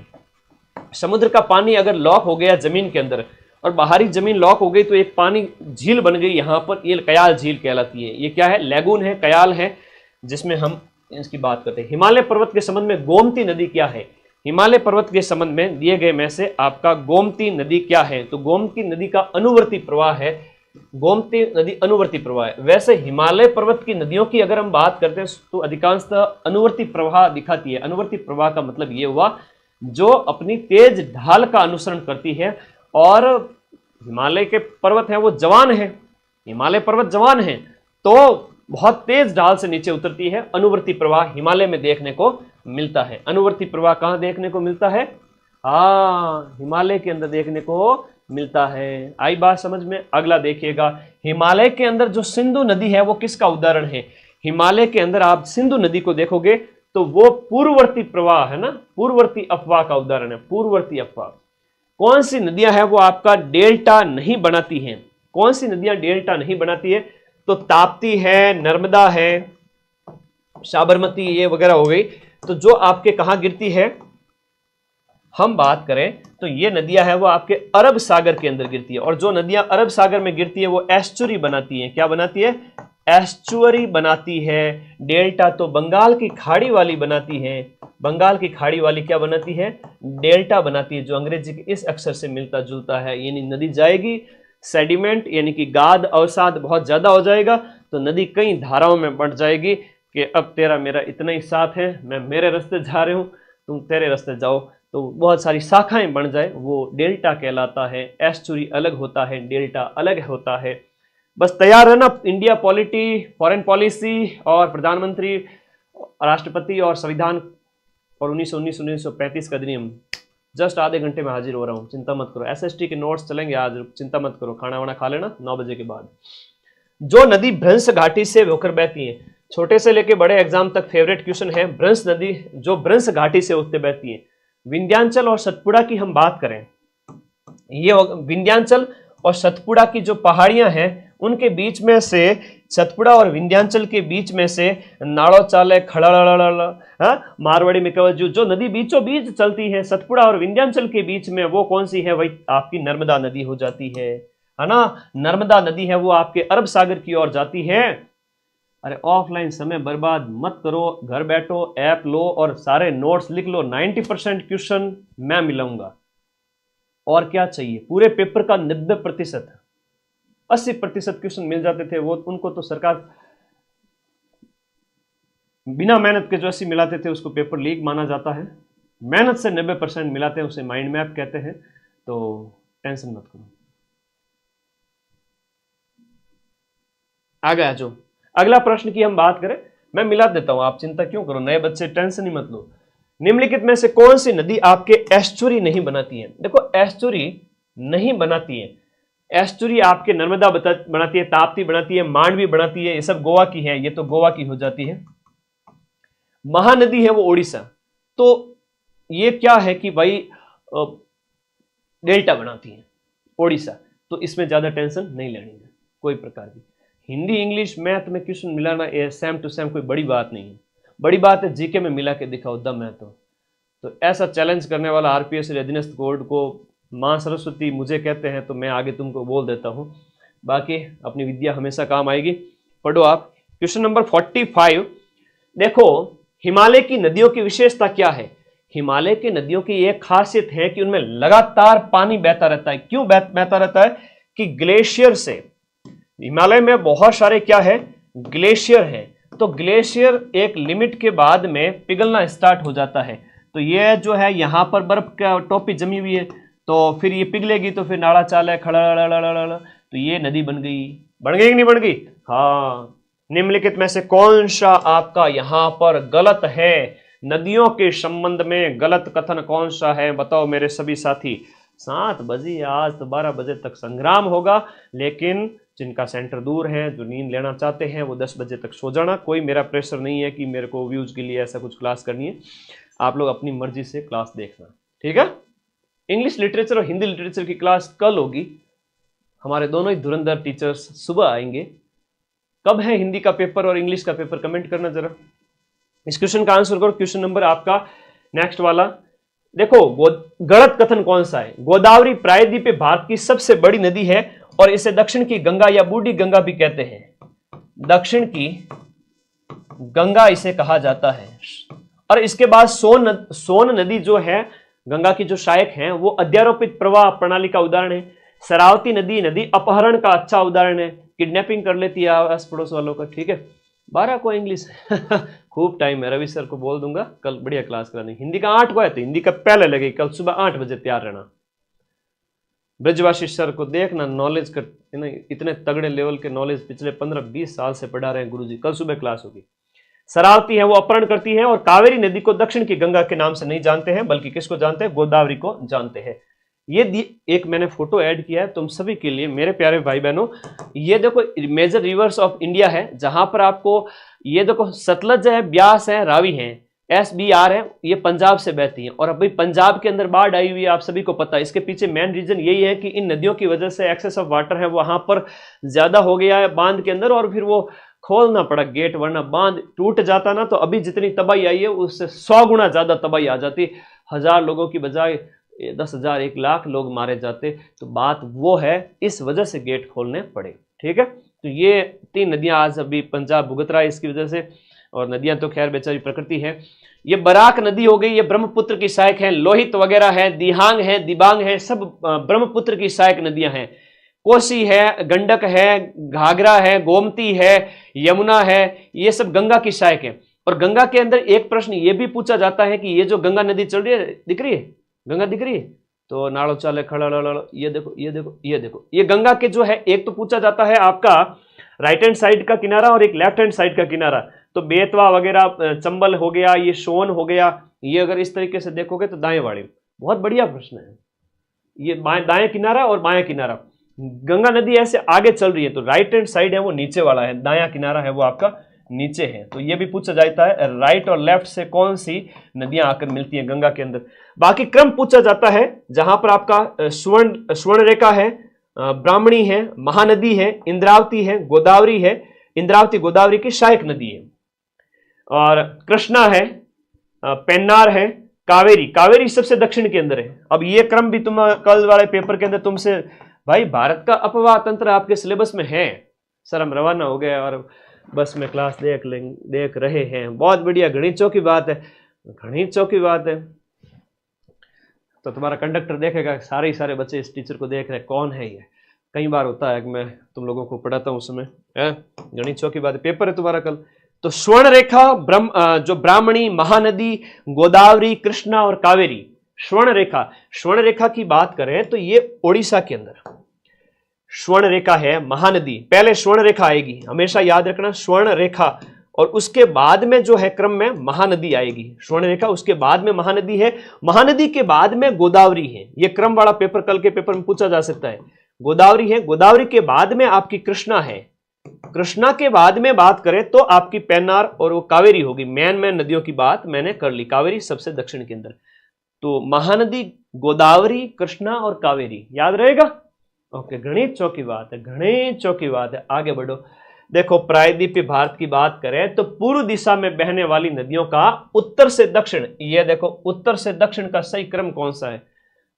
समुद्र का पानी अगर लॉक हो गया जमीन के अंदर और बाहरी जमीन लॉक हो गई तो एक पानी झील बन गई यहाँ पर, ये कयाल झील कहलाती है। ये क्या है? लैगून है, कयाल है, जिसमें हम इसकी बात करते हैं। हिमालय पर्वत के संबंध में गोमती नदी क्या है? हिमालय पर्वत के संबंध में दिए गए में से आपका गोमती नदी क्या है? तो गोमती नदी का अनुवर्ती प्रवाह है, गोमती नदी अनुवर्ती प्रवाह है। वैसे हिमालय पर्वत की नदियों की अगर हम बात करते हैं तो अधिकांशतः अनुवर्ती प्रवाह दिखाती है। अनुवर्ती प्रवाह का मतलब ये हुआ जो अपनी तेज ढाल का अनुसरण करती है, और हिमालय के पर्वत हैं वो जवान है, हिमालय पर्वत जवान है तो बहुत तेज ढाल से नीचे उतरती है। अनुवर्ती प्रवाह हिमालय में देखने को मिलता है। अनुवर्ती प्रवाह कहां देखने को मिलता है? हिमालय के अंदर देखने को मिलता है। आई बात समझ में? अगला देखिएगा, हिमालय के अंदर जो सिंधु नदी है वो किसका उदाहरण है? हिमालय के अंदर आप सिंधु नदी को देखोगे तो वो पूर्ववर्ती प्रवाह है ना, पूर्ववर्ती अफवाह का उदाहरण है। पूर्ववर्ती अफवाह कौन सी नदियां हैं वो आपका डेल्टा नहीं बनाती हैं? कौन सी नदियां डेल्टा नहीं बनाती है? तो ताप्ती है, नर्मदा है, साबरमती ये वगैरह हो गई। तो जो आपके कहां गिरती है, हम बात करें तो ये नदियां है वो आपके अरब सागर के अंदर गिरती है। और जो नदियां अरब सागर में गिरती है वो एस्चुरी बनाती है। क्या बनाती है? एस्चुअरी बनाती है। डेल्टा तो बंगाल की खाड़ी वाली बनाती है। बंगाल की खाड़ी वाली क्या बनाती है? डेल्टा बनाती है, जो अंग्रेजी के इस अक्षर से मिलता जुलता है। यानी नदी जाएगी, सेडिमेंट यानी कि गाद अवसाद बहुत ज्यादा हो जाएगा तो नदी कई धाराओं में बढ़ जाएगी कि अब तेरा मेरा इतना ही साथ है, मैं मेरे रास्ते जा रहे हूं, तुम तेरे रास्ते जाओ, तो बहुत सारी शाखाएं बन जाए, वो डेल्टा कहलाता है। एस्चुरी अलग होता है, डेल्टा अलग होता है। बस तैयार है ना? इंडिया पॉलिटी, फॉरेन पॉलिसी और प्रधानमंत्री, राष्ट्रपति और संविधान और 1919-1935 का अधिनियम। जस्ट आधे घंटे में हाजिर हो रहा हूँ, चिंता मत करो। एसएसटी के नोट्स चलेंगे आज, चिंता मत करो। खाना वाना खा लेना 9 बजे के बाद। जो नदी भ्रंश घाटी से होकर बहती है, छोटे से लेके बड़े एग्जाम तक फेवरेट क्वेश्चन है। भ्रंश नदी जो भ्रंश घाटी से होते बहती है, विंध्याचल और सतपुड़ा की हम बात करें, ये विंध्याचल और सतपुड़ा की जो पहाड़ियां हैं उनके बीच में से, सतपुड़ा और विंध्याचल के बीच में से नाड़ो चाले खड़ा मारवाड़ी में कहो, जो नदी बीचों बीच चलती है सतपुड़ा और विंध्याचल के बीच में, वो कौन सी है? वही आपकी नर्मदा नदी हो जाती है ना। नर्मदा नदी है वो आपके अरब सागर की ओर जाती है। अरे ऑफलाइन समय बर्बाद मत करो, घर बैठो, ऐप लो और सारे नोट्स लिख लो। 90% क्वेश्चन मैं मिलाऊंगा। और क्या चाहिए? पूरे पेपर का 90%, 80% क्वेश्चन मिल जाते थे वो, उनको तो सरकार बिना मेहनत के जो 80 मिलाते थे उसको पेपर लीक माना जाता है। मेहनत से 90% मिलाते हैं उसे माइंड मैप कहते हैं। तो टेंशन मत करो। आ गया जो अगला प्रश्न की हम बात करें, मैं मिला देता हूं, आप चिंता क्यों करो, नए बच्चे टेंशन ही मत लो। निम्नलिखित में से कौन सी नदी आपके एस्चुरी नहीं बनाती है? देखो एस्चुरी नहीं बनाती है, एस्चुरी आपके नर्मदा बनाती है, ताप्ती बनाती है, मांडवी बनाती है, ये सब गोवा की है, ये तो गोवा की हो जाती है। महानदी है वो ओडिशा। तो ये क्या है कि भाई डेल्टा बनाती है ओडिशा, तो इसमें ज्यादा टेंशन नहीं लेनी है कोई प्रकार की। हिंदी इंग्लिश मैथ में क्वेश्चन मिलाना सेम टू सेम कोई बड़ी बात नहीं है, बड़ी बात है जीके में मिला के दिखाओ दम है तो ऐसा चैलेंज करने वाला आरपीएस अधीनस्थ कोड को मां सरस्वती मुझे कहते हैं, तो मैं आगे तुमको बोल देता हूं, बाकी अपनी विद्या हमेशा काम आएगी। पढ़ो आप क्वेश्चन नंबर 45। देखो हिमालय की नदियों की विशेषता क्या है? हिमालय की नदियों की एक खासियत है कि उनमें लगातार पानी बहता रहता है। क्यों बहता रहता है? कि ग्लेशियर से, हिमालय में बहुत सारे क्या है, ग्लेशियर है, तो ग्लेशियर एक लिमिट के बाद में पिघलना स्टार्ट हो जाता है। तो ये जो है यहाँ पर बर्फ का टोपी जमी हुई है, तो फिर ये पिघलेगी, तो फिर नाड़ा चाल है खड़ा, तो ये नदी बन गई कि नहीं बन गई? हाँ। निम्नलिखित में से कौन सा आपका यहां पर गलत है? नदियों के संबंध में गलत कथन कौन सा है, बताओ मेरे सभी साथी। 7 बजे आज तो 12 बजे तक संग्राम होगा, लेकिन जिनका सेंटर दूर है, जो नींद लेना चाहते हैं, वो 10 बजे तक सो जाना। कोई मेरा प्रेशर नहीं है कि मेरे को व्यूज के लिए ऐसा कुछ क्लास करनी है, आप लोग अपनी मर्जी से क्लास देखना, ठीक है। इंग्लिश लिटरेचर और हिंदी लिटरेचर की क्लास कल होगी, हमारे दोनों ही धुरंधर टीचर्स सुबह आएंगे। कब है हिंदी का पेपर और इंग्लिश का पेपर, कमेंट करना जरा। इस क्वेश्चन का आंसर करो। क्वेश्चन नंबर आपका नेक्स्ट वाला, देखो गलत कथन कौन सा है? गोदावरी प्रायद्वीप भारत की सबसे बड़ी नदी है और इसे दक्षिण की गंगा या बूढ़ी गंगा भी कहते हैं। दक्षिण की गंगा इसे कहा जाता है। और इसके बाद सोन नदी जो है, गंगा की जो सहायक है, वो अध्यारोपित प्रवाह प्रणाली का उदाहरण है। शरावती नदी अपहरण का अच्छा उदाहरण है, किडनैपिंग कर लेती है आस पड़ोस वालों का, ठीक है। 12 को इंग्लिश खूब टाइम है, रवि सर को बोल दूंगा कल बढ़िया क्लास करा देंगे। हिंदी का 8 को है, तो हिंदी का पहले लगेगी, कल सुबह 8 बजे तैयार रहना। ब्रजवासी सर को देखना, नॉलेज का इतने तगड़े लेवल के नॉलेज पिछले 15-20 साल से पढ़ा रहे हैं गुरुजी, कल सुबह क्लास होगी। शरावती है वो अपहरण करती है, और कावेरी नदी को दक्षिण की गंगा के नाम से नहीं जानते हैं, बल्कि किसको जानते हैं? गोदावरी को जानते हैं। ये एक मैंने फोटो ऐड किया है तुम सभी के लिए मेरे प्यारे भाई बहनों। ये देखो मेजर रिवर्स ऑफ इंडिया है, जहां पर आपको ये देखो सतलज है, ब्यास है, रावी है, SBR है, ये पंजाब से बहती है। और अभी पंजाब के अंदर बाढ़ आई हुई है, आप सभी को पता है। इसके पीछे मेन रीजन यही है कि इन नदियों की वजह से एक्सेस ऑफ वाटर है वहां पर ज्यादा हो गया है बांध के अंदर, और फिर वो खोलना पड़ा गेट, वरना बांध टूट जाता ना तो अभी जितनी तबाही आई है उससे 100 गुना ज्यादा तबाही आ जाती। 1000 लोगों की बजाय 10,000 1 लाख लोग मारे जाते। तो बात वो है, इस वजह से गेट खोलने पड़े, ठीक है। तो ये 3 नदियां आज अभी पंजाब भुगत रहा है इसकी वजह से, और नदियां तो खैर बेचारी प्रकृति है। ये बराक नदी हो गई, ये ब्रह्मपुत्र की सहायक है। लोहित वगैरह है, दिहांग है, दिबांग है, सब ब्रह्मपुत्र की सहायक नदियां हैं। कोसी है, गंडक है, घाघरा है, गोमती है, यमुना है, ये सब गंगा की सहायक है। और गंगा के अंदर एक प्रश्न ये भी पूछा जाता है कि ये जो गंगा नदी चल रही है, दिख रही है गंगा, दिख रही है? तो नाड़ो चाले खड़ा, ये देखो ये देखो ये देखो, ये गंगा के जो है, एक तो पूछा जाता है आपका राइट हैंड साइड का किनारा और एक लेफ्ट हैंड साइड का किनारा। तो बेतवा वगैरह, चंबल हो गया, ये सोन हो गया, ये अगर इस तरीके से देखोगे तो दाएं वाड़ी। बहुत बढ़िया प्रश्न है ये, दाएं किनारा और बाएं किनारा। गंगा नदी ऐसे आगे चल रही है, तो राइट हैंड साइड है वो नीचे वाला है, दायां किनारा है वो आपका नीचे है। तो ये भी पूछा जाता है राइट और लेफ्ट से कौन सी नदियां आकर मिलती हैं गंगा के अंदर। बाकी क्रम पूछा जाता है, जहां पर आपका स्वर्ण रेखा है, ब्राह्मणी है, महानदी है, इंद्रावती है, गोदावरी है। इंद्रावती गोदावरी की सहायक नदी है। और कृष्णा है, पेन्नार है, कावेरी सबसे दक्षिण के अंदर है। अब ये क्रम भी तुम कल वाले पेपर के अंदर तुमसे, भाई भारत का अपवाह तंत्र आपके सिलेबस में है। सर हम रवाना हो गए और बस में क्लास देख रहे हैं, बहुत बढ़िया, घनी चौकी बात है, घनी चौकी बात है। तो तुम्हारा कंडक्टर देखेगा सारे बच्चे इस टीचर को देख रहे हैं, कौन है ये। कई बार होता है कि मैं तुम लोगों को पढ़ाता हूँ उस समय, घनी चौकी बात है, पेपर है तुम्हारा कल, तो स्वर्ण रेखा जो ब्राह्मणी, महानदी, गोदावरी, कृष्णा और कावेरी। स्वर्ण रेखा की बात करें तो ये ओडिशा के अंदर स्वर्ण रेखा है। महानदी, पहले स्वर्ण रेखा आएगी, हमेशा याद रखना, स्वर्ण रेखा, और उसके बाद में जो है क्रम में महानदी आएगी। स्वर्ण रेखा, उसके बाद में महानदी है, महानदी के बाद में गोदावरी है। ये क्रम वाला पेपर कल के पेपर में पूछा जा सकता है। गोदावरी है, गोदावरी के बाद में आपकी कृष्णा है, कृष्णा के बाद में बात करें तो आपकी पेन्नार और वो कावेरी होगी। मेन नदियों की बात मैंने कर ली, कावेरी सबसे दक्षिण के अंदर। तो महानदी, गोदावरी, कृष्णा और कावेरी, याद रहेगा। ओके, गणित चौकी बात है, गणित चौकी बात है। आगे बढ़ो, देखो प्रायद्वीपीय भारत की बात करें तो पूर्व दिशा में बहने वाली नदियों का उत्तर से दक्षिण, ये देखो उत्तर से दक्षिण का सही क्रम कौन सा है।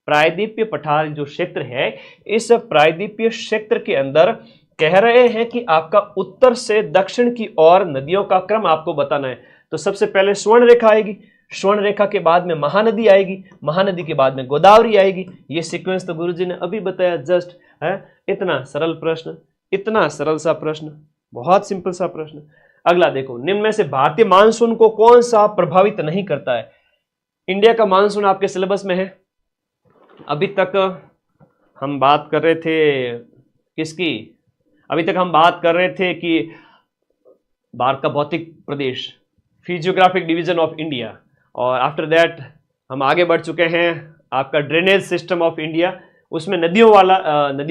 प्रायद्वीपीय पठार जो क्षेत्र है, इस प्रायद्वीपीय क्षेत्र के अंदर कह रहे हैं कि आपका उत्तर से दक्षिण की ओर नदियों का क्रम आपको बताना है। तो सबसे पहले स्वर्ण रेखा आएगी, स्वर्ण रेखा के बाद में महानदी आएगी, महानदी के बाद में गोदावरी आएगी। ये सीक्वेंस तो गुरुजी ने अभी बताया जस्ट है। इतना सरल प्रश्न, इतना सरल सा प्रश्न, बहुत सिंपल सा प्रश्न। अगला देखो, निम्न में से भारतीय मानसून को कौन सा प्रभावित नहीं करता है। इंडिया का मानसून आपके सिलेबस में है। अभी तक हम बात कर रहे थे किसकी, अभी तक हम बात कर रहे थे कि भारत का भौतिक प्रदेश, फिजियोग्राफिक डिवीजन ऑफ इंडिया, और आफ्टर दैट हम आगे बढ़ चुके हैं आपका ड्रेनेज सिस्टम ऑफ इंडिया, उसमें नदियों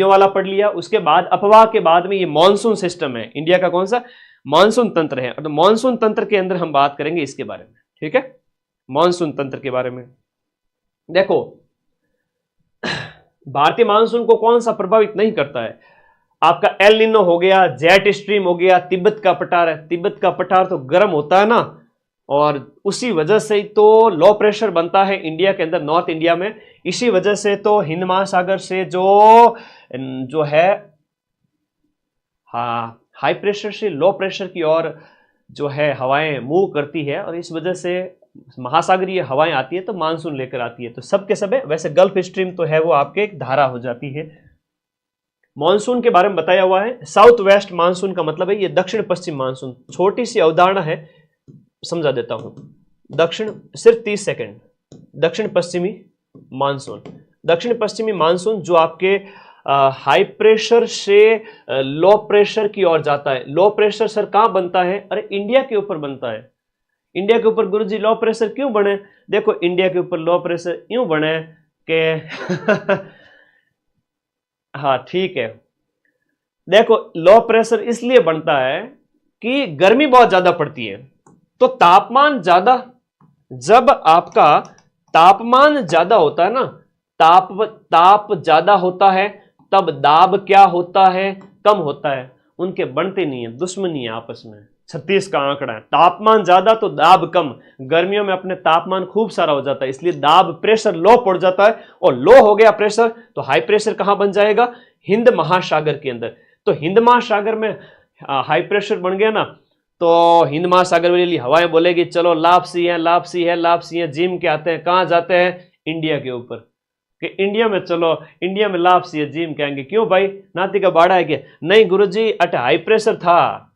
वाला पढ़ लिया। उसके बाद अपवाह के बाद में ये मॉनसून सिस्टम है इंडिया का, कौन सा मॉनसून तंत्र है। तो मॉनसून तंत्र के अंदर हम बात करेंगे इसके बारे में, ठीक है, मॉनसून तंत्र के बारे में। देखो भारतीय मानसून को कौन सा प्रभावित नहीं करता है। आपका एल निनो हो गया, जेट स्ट्रीम हो गया, तिब्बत का पठार है। तिब्बत का पठार तो गर्म होता है ना, और उसी वजह से ही तो लो प्रेशर बनता है इंडिया के अंदर, नॉर्थ इंडिया में। इसी वजह से तो हिंद महासागर से जो है हाई प्रेशर से लो प्रेशर की ओर जो है हवाएं मूव करती है, और इस वजह से महासागरीय हवाएं आती है तो मानसून लेकर आती है। तो सब के सब है। वैसे गल्फ स्ट्रीम तो है वो आपके एक धारा हो जाती है। मानसून के बारे में बताया हुआ है, साउथ वेस्ट मानसून का मतलब है ये दक्षिण पश्चिम मानसून। छोटी सी अवधारणा है, समझा देता हूं। दक्षिण, सिर्फ 30 सेकंड। दक्षिण पश्चिमी मानसून, दक्षिण पश्चिमी मानसून जो आपके हाई प्रेशर से लो प्रेशर की ओर जाता है। लो प्रेशर सर कहां बनता है, अरे इंडिया के ऊपर बनता है। इंडिया के ऊपर गुरुजी लो प्रेशर क्यों बने, देखो इंडिया के ऊपर लो प्रेशर यूं बने कि हाँ ठीक है, देखो लो प्रेशर इसलिए बनता है कि गर्मी बहुत ज्यादा पड़ती है, तो तापमान ज्यादा, जब आपका तापमान ज्यादा होता है ना, ताप ज्यादा होता है, तब दाब क्या होता है, कम होता है। उनके बनते नहीं है, दुश्मनी है आपस में। 36 का आंकड़ा है, तापमान ज्यादा तो दाब कम। गर्मियों में अपने तापमान खूब सारा हो जाता है, इसलिए दाब प्रेशर लो पड़ जाता है, और लो हो गया प्रेशर तो हाई प्रेशर कहां बन जाएगा, हिंद महासागर के अंदर। तो हिंद महासागर में हाई प्रेशर बन गया ना, तो हिंद महासागर वाली हवाएं बोलेगी चलो लापसी है, लापसी है, लापसी है। जिम के आते हैं, कहां जाते हैं, इंडिया के ऊपर, कि इंडिया में चलो, इंडिया में लापसी है, जिम कहेंगे क्यों भाई, नाती का बाड़ा है क्या, नहीं गुरुजी अट हाई प्रेशर था,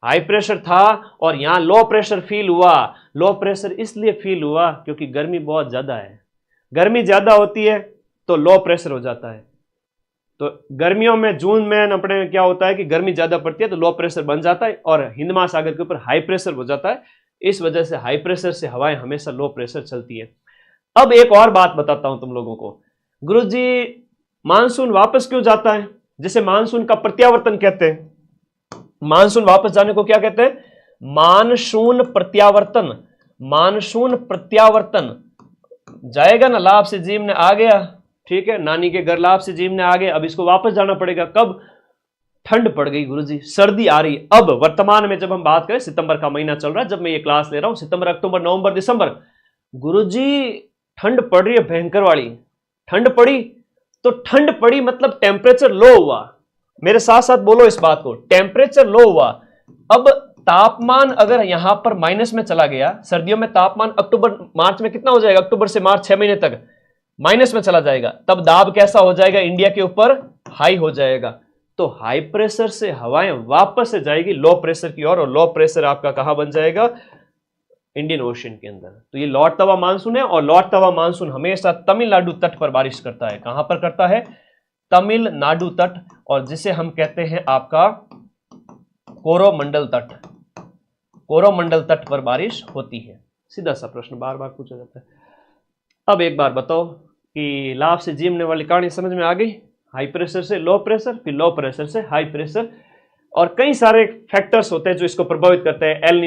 हाई प्रेशर था और यहां लो प्रेशर फील हुआ। लो प्रेशर इसलिए फील हुआ क्योंकि गर्मी बहुत ज्यादा है, गर्मी ज्यादा होती है तो लो प्रेशर हो जाता है। तो गर्मियों में जून में अपने क्या होता है कि गर्मी ज्यादा पड़ती है तो लो प्रेशर बन जाता है, और हिंद महासागर के ऊपर हाई प्रेशर हो जाता है। इस वजह से हाई प्रेशर से हवाएं हमेशा लो प्रेशर चलती है। अब एक और बात बताता हूं तुम लोगों को, गुरुजी मानसून वापस क्यों जाता है, जिसे मानसून का प्रत्यावर्तन कहते हैं। मानसून वापस जाने को क्या कहते हैं, मानसून प्रत्यावर्तन। मानसून प्रत्यावर्तन जाएगा ना, लाभ से जीम ने आ गया, ठीक है, नानी के घर लाभ से जीम ने आ गया, अब इसको वापस जाना पड़ेगा। कब, ठंड पड़ गई गुरुजी, सर्दी आ रही। अब वर्तमान में जब हम बात करें, सितंबर का महीना चल रहा है जब मैं ये क्लास ले रहा हूं, सितंबर, अक्टूबर, नवंबर, दिसंबर, गुरुजी ठंड पड़ रही है, भयंकर वाली ठंड पड़ी। तो ठंड पड़ी मतलब टेम्परेचर लो हुआ। मेरे साथ साथ बोलो इस बात को, टेम्परेचर लो हुआ। अब तापमान अगर यहां पर माइनस में चला गया, सर्दियों में तापमान अक्टूबर मार्च में कितना हो जाएगा, अक्टूबर से मार्च 6 महीने तक माइनस में चला जाएगा, तब दाब कैसा हो जाएगा, इंडिया के ऊपर हाई हो जाएगा। तो हाई प्रेशर से हवाएं वापस से जाएगी लो प्रेशर की ओर, और लो प्रेशर आपका कहां बन जाएगा, इंडियन ओशन के अंदर। तो ये लौटता हुआ मानसून है, और लौटता हुआ मानसून हमेशा तमिलनाडु तट पर बारिश करता है। कहां पर करता है, तमिलनाडु तट, और जिसे हम कहते हैं आपका कोरोमंडल तट। कोरोमंडल तट पर बारिश होती है। सीधा सा प्रश्न बार बार पूछा जाता है। अब एक बार बताओ कि लाभ से जीमने वाली कहानी समझ में आ गई। हाई प्रेशर से लो प्रेशर, फिर लो प्रेशर से हाई प्रेशर, और कई सारे फैक्टर्स होते हैं जो इसको प्रभावित करते हैं। एल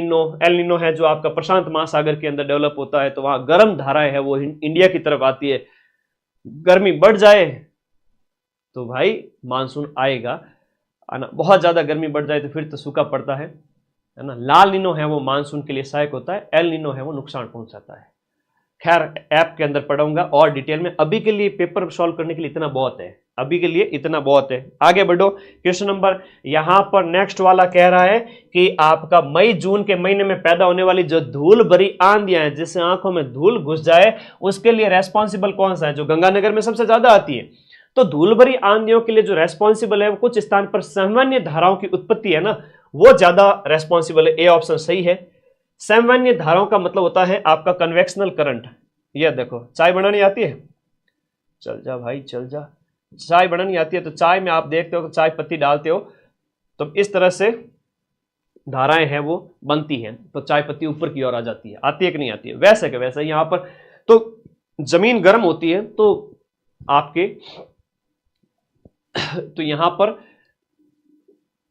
निनो है जो आपका प्रशांत महासागर के अंदर डेवलप होता है, तो वहां गर्म धाराएं है वो इंडिया की तरफ आती है। गर्मी बढ़ जाए तो भाई मानसून आएगा, बहुत ज्यादा गर्मी बढ़ जाए तो फिर तो सूखा पड़ता है ना। लाल निनो है वो मानसून के लिए सहायक होता है, एल निनो है वो नुकसान पहुंचाता है। खैर ऐप के अंदर पढ़ाऊंगा और डिटेल में, अभी के लिए पेपर सॉल्व करने के लिए इतना बहुत है, अभी के लिए इतना बहुत है। आगे बढ़ो। क्वेश्चन नंबर यहां पर नेक्स्ट वाला कह रहा है कि आपका मई जून के महीने में पैदा होने वाली जो धूल भरी आंधियां हैं, जिससे आंखों में धूल घुस जाए, उसके लिए रेस्पॉन्सिबल कौन सा है, जो गंगानगर में सबसे ज्यादा आती है। तो धूल भरी आंधियों के लिए जो रेस्पॉन्सिबल है वो कुछ स्थान पर सामान्य धाराओं की उत्पत्ति है ना, वो ज्यादा रेस्पॉन्सिबल है। ए ऑप्शन सही है। सामान्य धाराओं का मतलब होता है आपका कन्वेक्शनल करंट। ये देखो, चाय बनानी आती है, चल जा भाई चल जा, चाय बनानी आती है तो चाय में आप देखते हो चाय पत्ती डालते हो तो इस तरह से धाराएं हैं वो बनती हैं, तो चाय पत्ती ऊपर की ओर आ जाती है। आती है कि नहीं आती है, वैसे के वैसे यहां पर तो जमीन गर्म होती है तो आपके तो यहां पर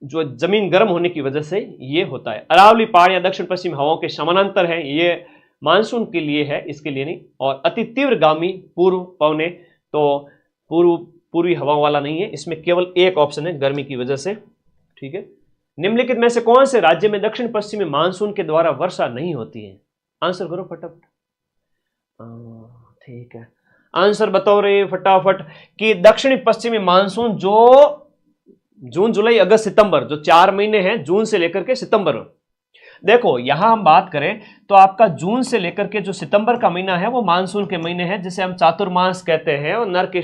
जो जमीन गर्म होने की वजह से ये होता है। अरावली पहाड़ियां दक्षिण पश्चिम हवाओं के समानांतर है, ये मानसून के लिए है, इसके लिए नहीं। और अति तीव्रगामी पूर्व पवने, तो पूर्वी हवाओं वाला नहीं है, इसमें केवल एक ऑप्शन है गर्मी की वजह से। ठीक है। निम्नलिखित में से कौन से राज्य में दक्षिण पश्चिमी मानसून के द्वारा वर्षा नहीं होती है, आंसर करो फटाफट। ठीक है, आंसर बताओ रे फटाफट कि दक्षिणी पश्चिमी मानसून जो जून जुलाई अगस्त सितंबर, जो 4 महीने हैं जून से लेकर के सितंबर। देखो यहां हम बात करें तो आपका जून से लेकर के जो सितंबर का महीना है वो मानसून के महीने हैं, जिसे हम चातुर्मास कहते हैं, और नर के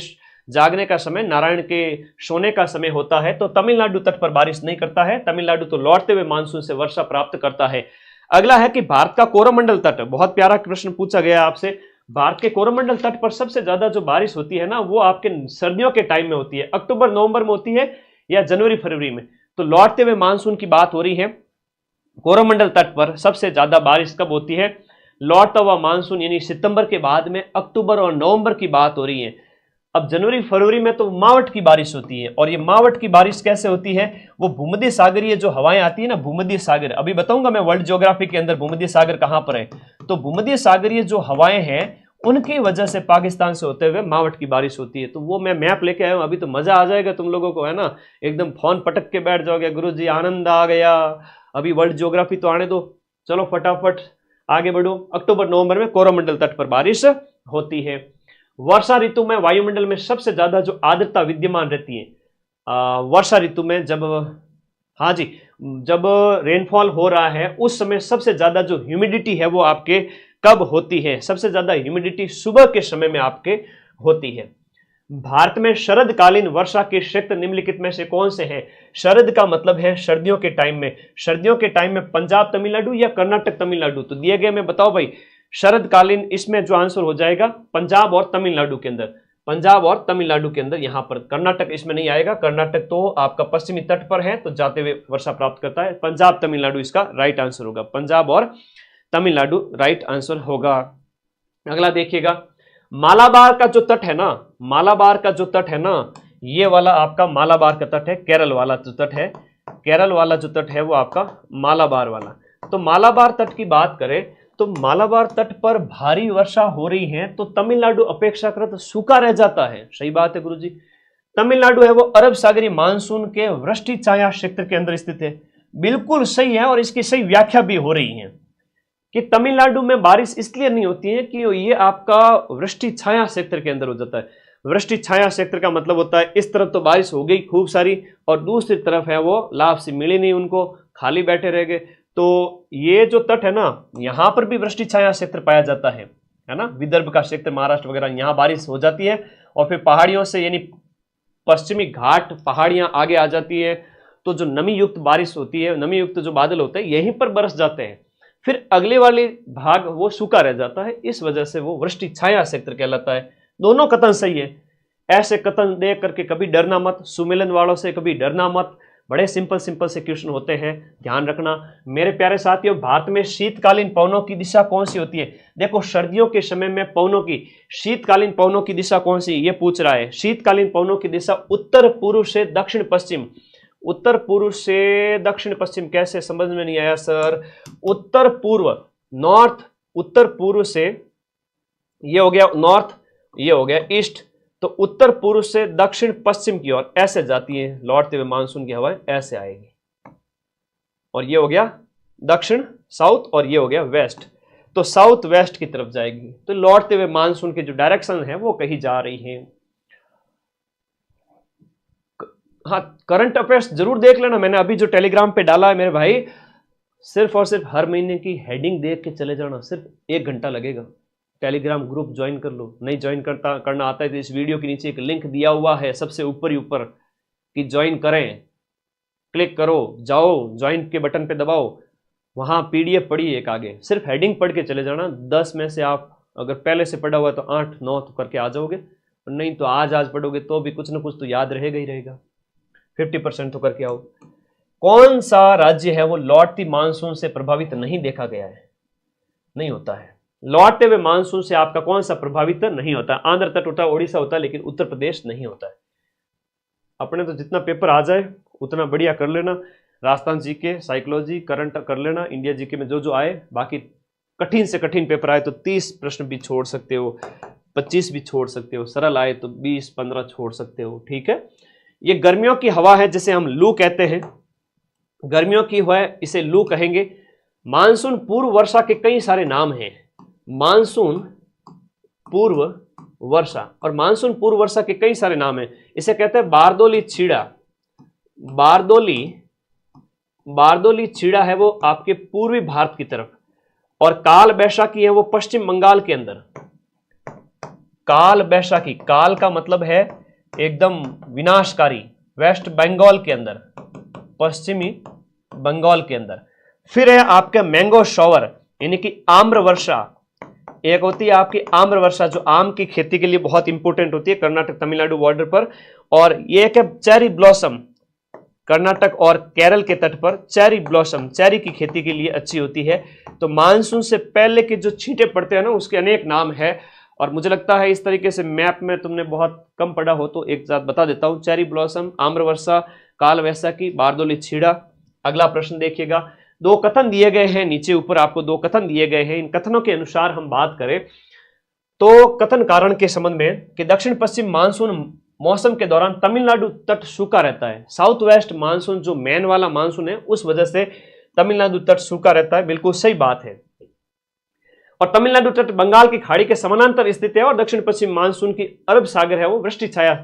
जागने का समय, नारायण के सोने का समय होता है। तो तमिलनाडु तट पर बारिश नहीं करता है, तमिलनाडु तो लौटते हुए मानसून से वर्षा प्राप्त करता है। अगला है कि भारत का कोरोमंडल तट, बहुत प्यारा प्रश्न पूछा गया आपसे। भारत के कोरोमंडल तट पर सबसे ज्यादा जो बारिश होती है ना वो आपके सर्दियों के टाइम में होती है, अक्टूबर नवंबर में होती है या जनवरी फरवरी में। तो लौटते हुए मानसून की बात हो रही है। कोरोमंडल तट पर सबसे ज्यादा बारिश कब होती है, लौटता हुआ मानसून, यानी सितंबर के बाद में अक्टूबर और नवंबर की बात हो रही है। अब जनवरी फरवरी में तो मावट की बारिश होती है, और ये मावट की बारिश कैसे होती है, वो भूमध्य सागरीय जो हवाएं आती है ना, भूमध्य सागर, अभी बताऊंगा मैं वर्ल्ड ज्योग्राफी के अंदर भूमध्य सागर कहां पर है। तो भूमध्य सागरीय जो हवाएं हैं उनकी वजह से पाकिस्तान से होते हुए मावट की बारिश होती है। तो वो मैं मैप लेके आया हूं, अभी तो मजा आ जाएगा तुम लोगों को, है ना, एकदम फोन पटक के बैठ जाओगे, गुरुजी आनंद आ गया, अभी वर्ल्ड ज्योग्राफी तो आने दो। चलो फटाफट आगे बढ़ो। अक्टूबर नवंबर में कोरोमंडल तट पर बारिश होती है। वर्षा ऋतु में वायुमंडल में सबसे ज्यादा जो आर्द्रता विद्यमान रहती है वर्षा ऋतु में, जब हाँ जी जब रेनफॉल हो रहा है उस समय सबसे ज्यादा जो ह्यूमिडिटी है वो आपके कब होती है, सबसे ज्यादा ह्यूमिडिटी सुबह के समय में आपके होती है। भारत में शरदकालीन वर्षा के क्षेत्र निम्नलिखित में से कौन से हैं। शरद का मतलब है सर्दियों के टाइम में, सर्दियों के टाइम में पंजाब तमिलनाडु या कर्नाटक तमिलनाडु, तो दिए गए में बताओ भाई शरदकालीन, इसमें जो आंसर हो जाएगा पंजाब और तमिलनाडु के अंदर, पंजाब और तमिलनाडु के अंदर, यहां पर कर्नाटक इसमें नहीं आएगा, कर्नाटक तो आपका पश्चिमी तट पर है तो जाते हुए वर्षा प्राप्त करता है। पंजाब तमिलनाडु इसका राइट आंसर होगा, पंजाब और तमिलनाडु राइट आंसर होगा। अगला देखिएगा, मालाबार का जो तट है ना, मालाबार का जो तट है ना, ये वाला आपका मालाबार का तट है, केरल वाला जो तट है, केरल वाला जो तट है वो आपका मालाबार वाला। तो मालाबार तट की बात करें तो मालाबार तट पर भारी वर्षा हो रही है तो तमिलनाडु अपेक्षाकृत सूखा रह जाता है। सही बात है गुरुजी। तमिलनाडु है वो अरब सागरीय मानसून के वृष्टि छाया क्षेत्र के अंदर स्थित है, बिल्कुल सही है, और इसकी सही व्याख्या भी हो रही है कि तमिलनाडु में बारिश इसलिए नहीं होती है कि ये आपका वृष्टि छाया क्षेत्र के अंदर हो जाता है। वृष्टि छाया क्षेत्र का मतलब होता है इस तरफ तो बारिश हो गई खूब सारी, और दूसरी तरफ है वो लाभ से मिली नहीं, उनको खाली बैठे रह गए। तो ये जो तट है ना, यहां पर भी वृष्टि छाया क्षेत्र पाया जाता है ना, विदर्भ का क्षेत्र, महाराष्ट्र वगैरह, यहां बारिश हो जाती है, और फिर पहाड़ियों से यानी पश्चिमी घाट पहाड़ियां आगे आ जाती है, तो जो नमी युक्त बारिश होती है, नमी युक्त जो बादल होते हैं यहीं पर बरस जाते हैं, फिर अगले वाले भाग वो सूखा रह जाता है, इस वजह से वो वृष्टि छाया क्षेत्र कहलाता है। दोनों कथन सही है। ऐसे कथन देख करके कभी डरना मत, सुमेलन वालों से कभी डरना मत, बड़े सिंपल सिंपल से क्वेश्चन होते हैं, ध्यान रखना। मेरे प्यारे साथियों, भारत में शीतकालीन पवनों की दिशा कौन सी होती है? देखो, सर्दियों के समय में पवनों की, शीतकालीन पवनों की दिशा कौन सी, ये पूछ रहा है। शीतकालीन पवनों की दिशा उत्तर पूर्व से दक्षिण पश्चिम। उत्तर पूर्व से दक्षिण पश्चिम कैसे, समझ में नहीं आया सर? उत्तर पूर्व, नॉर्थ, उत्तर पूर्व से, ये हो गया नॉर्थ, ये हो गया ईस्ट, तो उत्तर पूर्व से दक्षिण पश्चिम की ओर ऐसे जाती है लौटते हुए मानसून की हवाएं, ऐसे आएगी, और ये हो गया दक्षिण साउथ, और ये हो गया वेस्ट, तो साउथ वेस्ट की तरफ जाएगी। तो लौटते हुए मानसून की जो डायरेक्शन है वो कहीं जा रही है। हाँ, करंट अफेयर्स जरूर देख लेना, मैंने अभी जो टेलीग्राम पे डाला है मेरे भाई, सिर्फ और सिर्फ हर महीने की हेडिंग देख के चले जाना, सिर्फ 1 घंटा लगेगा। टेलीग्राम ग्रुप ज्वाइन कर लो, नहीं ज्वाइन करना आता है तो इस वीडियो के नीचे एक लिंक दिया हुआ है सबसे ऊपर ही ऊपर कि ज्वाइन करें, क्लिक करो, जाओ ज्वाइन के बटन पे दबाओ, वहां पीडीएफ पड़ी एक आगे, सिर्फ हेडिंग पढ़ के चले जाना। 10 में से आप अगर पहले से पढ़ा हुआ है तो 8-9 तो करके आ जाओगे, और नहीं तो आज पढ़ोगे तो भी कुछ ना कुछ तो याद रहेगा ही रहेगा। 50% तो करके आओ। कौन सा राज्य है वो लौटती मानसून से प्रभावित नहीं देखा गया है? नहीं होता है लौटते हुए मानसून से आपका कौन सा प्रभावित नहीं होता? आंध्र तट होता है, ओडिशा होता है, लेकिन उत्तर प्रदेश नहीं होता है। अपने तो जितना पेपर आ जाए उतना बढ़िया कर लेना, राजस्थान जीके, साइकोलॉजी, करंट कर लेना, इंडिया जीके में जो जो आए, बाकी कठिन से कठिन पेपर आए तो 30 प्रश्न भी छोड़ सकते हो, 25 भी छोड़ सकते हो, सरल आए तो 20-15 छोड़ सकते हो, ठीक है। ये गर्मियों की हवा है जिसे हम लू कहते हैं, गर्मियों की हवा है, इसे लू कहेंगे। मानसून पूर्व वर्षा के कई सारे नाम हैं, मानसून पूर्व वर्षा, और मानसून पूर्व वर्षा के कई सारे नाम हैं। इसे कहते हैं बारदोली छीड़ा, बारदोली छीड़ा है वो आपके पूर्वी भारत की तरफ, और काल बैशाखी है वो पश्चिम बंगाल के अंदर। काल बैशाखी, काल का मतलब है एकदम विनाशकारी, वेस्ट बंगाल के अंदर, पश्चिमी बंगाल के अंदर। फिर है आपका मैंगो शॉवर, यानी कि आम्र वर्षा। एक होती है आपकी आम्र वर्षा जो आम की खेती के लिए बहुत इंपॉर्टेंट होती है कर्नाटक तमिलनाडु बॉर्डर पर, और ये एक है चेरी ब्लॉसम, कर्नाटक और केरल के तट पर चेरी ब्लॉसम, चेरी की खेती के लिए अच्छी होती है। तो मानसून से पहले के जो छींटे पड़ते हैं ना, उसके अनेक नाम है, और मुझे लगता है इस तरीके से मैप में तुमने बहुत कम पढ़ा हो तो एक साथ बता देता हूं। चेरी ब्लॉसम, आम्र वर्षा, काल बैसाखी, बारदोली छीड़ा। अगला प्रश्न देखिएगा, 2 कथन दिए गए हैं नीचे ऊपर, आपको 2 कथन दिए गए हैं। इन कथनों के अनुसार हम बात करें तो कथन कारण के संबंध में कि दक्षिण पश्चिम मानसून मौसम के दौरान तमिलनाडु तट सूखा रहता है। साउथ वेस्ट मानसून जो मेन वाला मानसून है उस वजह से तमिलनाडु तट सूखा रहता है, बिल्कुल सही बात है। और तमिलनाडु तट बंगाल की खाड़ी के समानांतर स्थित है, और दक्षिण पश्चिम मानसून की अरब सागर है वो वृष्टि छाया,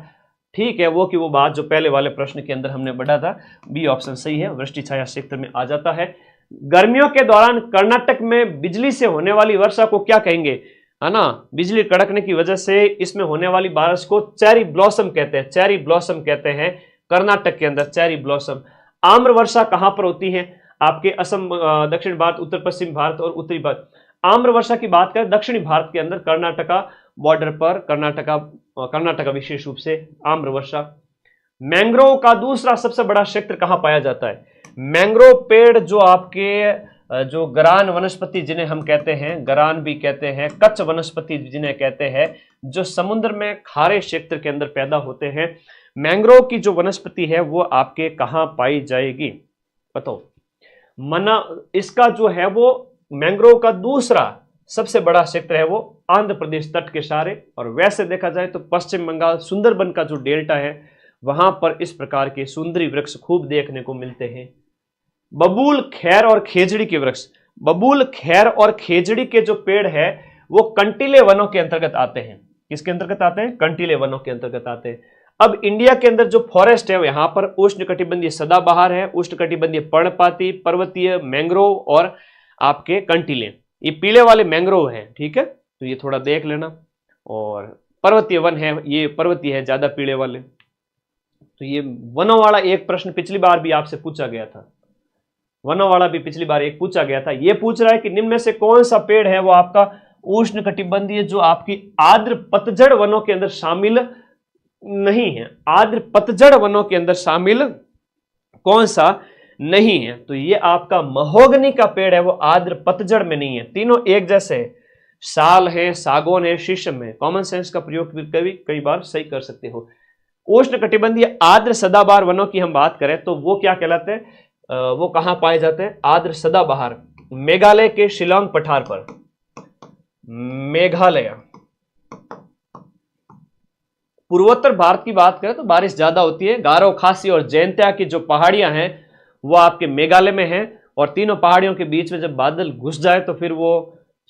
ठीक है, वो की वो बात जो पहले वाले प्रश्न के अंदर हमने बढ़ा था, बी ऑप्शन सही है, वृष्टि छाया क्षेत्र में आ जाता है। गर्मियों के दौरान कर्नाटक में बिजली से होने वाली वर्षा को क्या कहेंगे, है ना, बिजली कड़कने की वजह से इसमें होने वाली बारिश को चेरी ब्लॉसम कहते हैं, चेरी ब्लॉसम कहते हैं कर्नाटक के अंदर, चेरी ब्लॉसम। आम्र वर्षा कहां पर होती है? आपके असम, दक्षिण भारत, उत्तर पश्चिम भारत और उत्तरी भारत। आम्र वर्षा की बात करें दक्षिणी भारत के अंदर कर्नाटका बॉर्डर पर, कर्नाटका विशेष रूप से आम्र वर्षा। मैंग्रोव का दूसरा सबसे बड़ा क्षेत्र कहां पाया जाता है? मैंग्रोव पेड़ जो आपके जो गरान वनस्पति जिन्हें हम कहते हैं, गरान भी कहते हैं, कच्छ वनस्पति जिन्हें कहते हैं, जो समुद्र में खारे क्षेत्र के अंदर पैदा होते हैं, मैंग्रोव की जो वनस्पति है वो आपके कहां पाई जाएगी बताओ? मना, इसका जो है वो मैंग्रोव का दूसरा सबसे बड़ा क्षेत्र है वो आंध्र प्रदेश तट के सहारे, और वैसे देखा जाए तो पश्चिम बंगाल सुंदरबन का जो डेल्टा है वहां पर इस प्रकार के सुंदरी वृक्ष खूब देखने को मिलते हैं। बबूल, खैर और खेजड़ी के वृक्ष, बबूल, खैर और खेजड़ी के जो पेड़ है वो कंटीले वनों के अंतर्गत आते हैं। किसके अंतर्गत आते हैं? कंटीले वनों के अंतर्गत आते हैं। अब इंडिया के अंदर जो फॉरेस्ट है यहाँ पर उष्णकटिबंधीय सदाबहार है, उष्णकटिबंधीय पर्णपाती, पर्वतीय, मैंग्रोव और आपके कंटीले, ये पीले वाले मैंग्रोव है, ठीक है, तो ये थोड़ा देख लेना। और पर्वतीय वन है, ये पर्वतीय है ज्यादा पीले वाले। तो ये वनों वाला एक प्रश्न पिछली बार भी आपसे पूछा गया था, वनों वाला भी पिछली बार एक पूछा गया था। ये पूछ रहा है कि निम्न में से कौन सा पेड़ है वो आपका उष्ण कटिबंधीय जो आपकी आर्द्र पतझड़ वनों के अंदर शामिल नहीं है, आर्द्र पतझड़ वनों के अंदर शामिल कौन सा नहीं है। तो ये आपका महोगनी का पेड़ है, वो आर्द्र पतझड़ में नहीं है। तीनों एक जैसे है, साल है, सागौन है, शीशम है। कॉमन सेंस का प्रयोग कई बार सही कर सकते हो। उष्ण कटिबंधीय आर्द्र सदाबहार वनों की हम बात करें तो वो क्या कहलाते हैं, वो कहां पाए जाते हैं, आर्द्र सदाबहार मेघालय के शिलांग पठार पर, मेघालय। पूर्वोत्तर भारत की बात करें तो बारिश ज्यादा होती है। गारो, खासी और जैंतिया की जो पहाड़ियां हैं वो आपके मेघालय में हैं, और तीनों पहाड़ियों के बीच में जब बादल घुस जाए तो फिर वो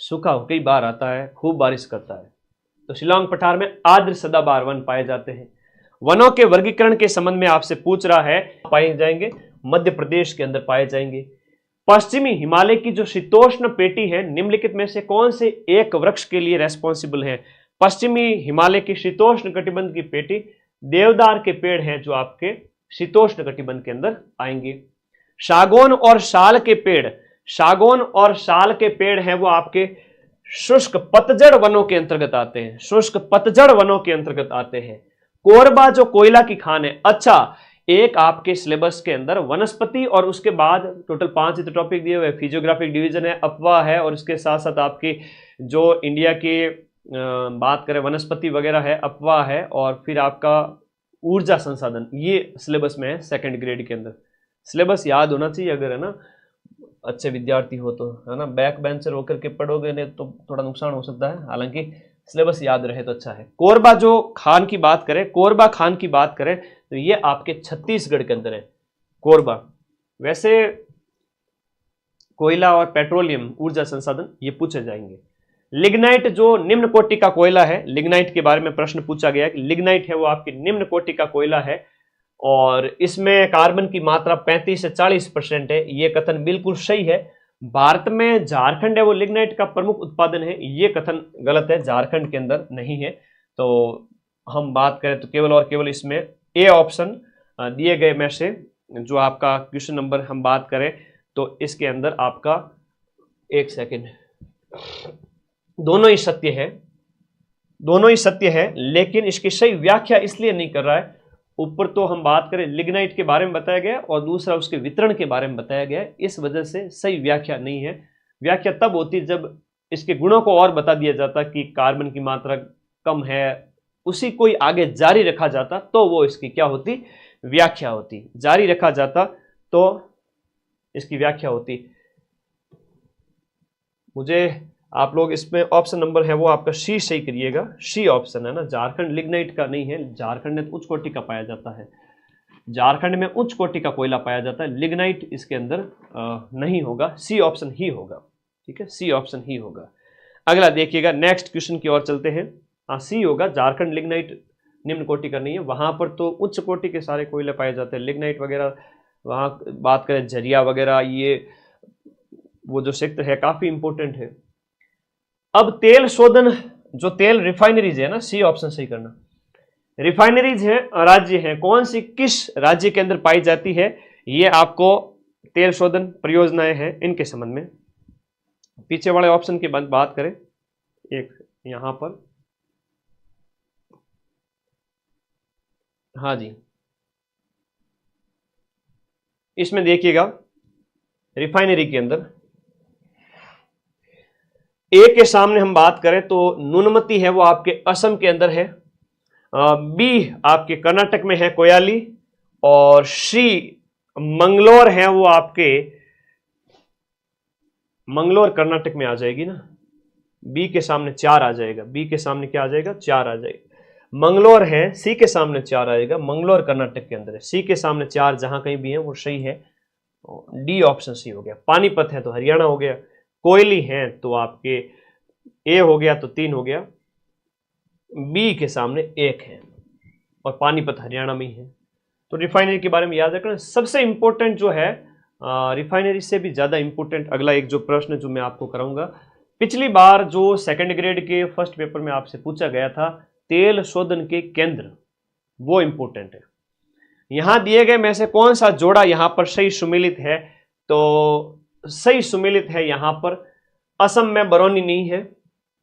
सूखा कई बार आता है, खूब बारिश करता है। तो शिलांग पठार में आर्द्र सदाबहार वन पाए जाते हैं। वनों के वर्गीकरण के संबंध में आपसे पूछ रहा है, पाए जाएंगे मध्य प्रदेश के अंदर पाए जाएंगे। पश्चिमी हिमालय की जो शीतोष्ण पेटी है, निम्नलिखित में से कौन से एक वृक्ष के लिए रेस्पॉन्सिबल है। पश्चिमी हिमालय की शीतोष्ण कटिबंध की पेटी देवदार के पेड़ हैं जो आपके शीतोष्ण कटिबंध के अंदर आएंगे। सागौन और साल के पेड़, सागौन और साल के पेड़ हैं वो आपके शुष्क पतझड़ वनों के अंतर्गत आते हैं, शुष्क पतझड़ वनों के अंतर्गत आते हैं। कोरबा जो कोयला की खान है, अच्छा एक आपके सिलेबस के अंदर वनस्पति और उसके बाद टोटल 5 ही तो टॉपिक दिए हुए, फिजियोग्राफिक डिवीजन है, अपवाह है, और इसके साथ साथ आपकी जो इंडिया की बात करें वनस्पति वगैरह है, अपवाह है, और फिर आपका ऊर्जा संसाधन, ये सिलेबस में है सेकंड ग्रेड के अंदर। सिलेबस याद होना चाहिए अगर, है ना, अच्छे विद्यार्थी हो तो, है ना। बैक बेंचर होकर के पढ़ोगे नहीं तो थोड़ा नुकसान हो सकता है, हालांकि सिलेबस याद रहे तो अच्छा है। कोरबा जो खान की बात करें, कोरबा खान की बात करें तो ये आपके छत्तीसगढ़ के अंदर है कोरबा। वैसे कोयला और पेट्रोलियम ऊर्जा संसाधन ये पूछे जाएंगे। लिग्नाइट जो निम्न कोटि का कोयला है, लिग्नाइट के बारे में प्रश्न पूछा गया कि लिग्नाइट है वो आपकी निम्न कोटि का कोयला है, और इसमें कार्बन की मात्रा 35 से 40% है। ये कथन बिल्कुल सही है। भारत में झारखंड है वो लिग्नाइट का प्रमुख उत्पादन है, ये कथन गलत है, झारखंड के अंदर नहीं है। तो हम बात करें तो केवल और केवल इसमें ए ऑप्शन दिए गए में से जो आपका क्वेश्चन नंबर हम बात करें तो इसके अंदर आपका, एक सेकेंड, दोनों ही सत्य है, दोनों ही सत्य है, लेकिन इसकी सही व्याख्या इसलिए नहीं कर रहा है। ऊपर तो हम बात करें लिग्नाइट के बारे में बताया गया और दूसरा उसके वितरण के बारे में बताया गया है, इस वजह से सही व्याख्या नहीं है। व्याख्या तब होती जब इसके गुणों को और बता दिया जाता कि कार्बन की मात्रा कम है, उसी कोई आगे जारी रखा जाता तो वो इसकी क्या होती, व्याख्या होती। जारी रखा जाता तो इसकी व्याख्या होती। मुझे आप लोग इसमें ऑप्शन नंबर है वो आपका सी सही करिएगा, सी ऑप्शन है ना। झारखंड लिग्नाइट का नहीं है, झारखंड में उच्च कोटि का पाया जाता है, झारखंड में उच्च कोटि का कोयला पाया जाता है, लिग्नाइट इसके अंदर नहीं होगा, सी ऑप्शन ही होगा। ठीक है, सी ऑप्शन ही होगा। अगला देखिएगा, नेक्स्ट क्वेश्चन की ओर चलते हैं। हाँ, सी होगा, झारखंड लिग्नाइट निम्न कोटि का नहीं है, वहां पर तो उच्च कोटि के सारे कोयले पाए जाते हैं, लिग्नाइट वगैरह। वहां बात करें झरिया वगैरह, ये वो जो क्षेत्र है काफी इंपोर्टेंट है। अब तेल शोधन, जो तेल रिफाइनरीज है ना, सी ऑप्शन सही करना। रिफाइनरीज है, राज्य है, कौन सी किस राज्य के अंदर पाई जाती है, ये आपको तेल शोधन परियोजनाएं हैं इनके संबंध में। पीछे वाले ऑप्शन की बात करें, एक यहां पर, हाँ जी, इसमें देखिएगा रिफाइनरी के अंदर ए के सामने हम बात करें तो नुनमती है वो आपके असम के अंदर है, बी आपके कर्नाटक में है कोयाली, और सी मंगलोर है वो आपके, मंगलोर कर्नाटक में आ जाएगी ना। बी के सामने 4 आ जाएगा, बी के सामने क्या आ जाएगा, 4 आ जाएगा। मंगलोर है, सी के सामने 4 आएगा, मंगलोर कर्नाटक के अंदर है, सी के सामने 4 जहां कहीं भी है वो सही है, डी ऑप्शन सी हो गया। पानीपत है तो हरियाणा हो गया, कोयली है तो आपके ए हो गया तो 3 हो गया, बी के सामने 1 है, और पानीपत हरियाणा में ही है। तो रिफाइनरी के बारे में याद रखना। सबसे इंपॉर्टेंट जो है, रिफाइनरी से भी ज्यादा इंपॉर्टेंट अगला एक जो प्रश्न जो मैं आपको कराऊंगा, पिछली बार जो सेकंड ग्रेड के फर्स्ट पेपर में आपसे पूछा गया था, तेल शोधन के केंद्र, वो इंपॉर्टेंट है। यहां दिए गए में से कौन सा जोड़ा यहां पर सही सुमेलित है? तो सही सुमेलित है यहां पर असम में बरौनी नहीं है,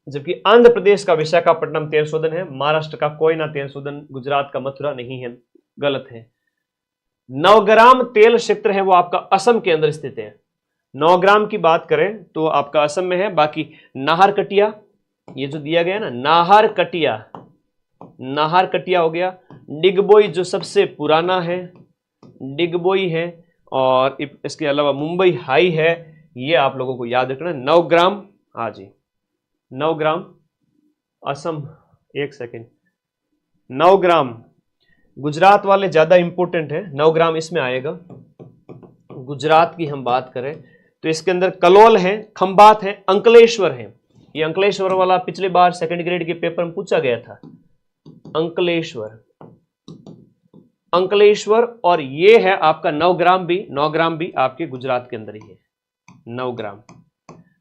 जबकि आंध्र प्रदेश का विशाखापट्टनम तेल शोधन है, महाराष्ट्र का कोयना तेल शोधन, गुजरात का मथुरा नहीं है, गलत है। नवग्राम तेल क्षेत्र है वो आपका असम के अंदर स्थित है। नवग्राम की बात करें तो आपका असम में है। बाकी नाहरकटिया, ये जो दिया गया ना नाहरकटिया, नाहरकटिया हो गया। डिगबोई जो सबसे पुराना है, डिगबोई है, और इसके अलावा मुंबई हाई है, ये आप लोगों को याद रखना। नवग्राम, हाँ जी नवग्राम असम, एक सेकेंड, नवग्राम गुजरात वाले ज्यादा इंपॉर्टेंट है, नवग्राम इसमें आएगा। गुजरात की हम बात करें तो इसके अंदर कलोल है, खंबात है, अंकलेश्वर है। ये अंकलेश्वर वाला पिछली बार सेकंड ग्रेड के पेपर में पूछा गया था, अंकलेश्वर, अंकलेश्वर। और ये है आपका नवग्राम भी, नवग्राम भी आपके गुजरात के अंदर ही है। नवग्राम,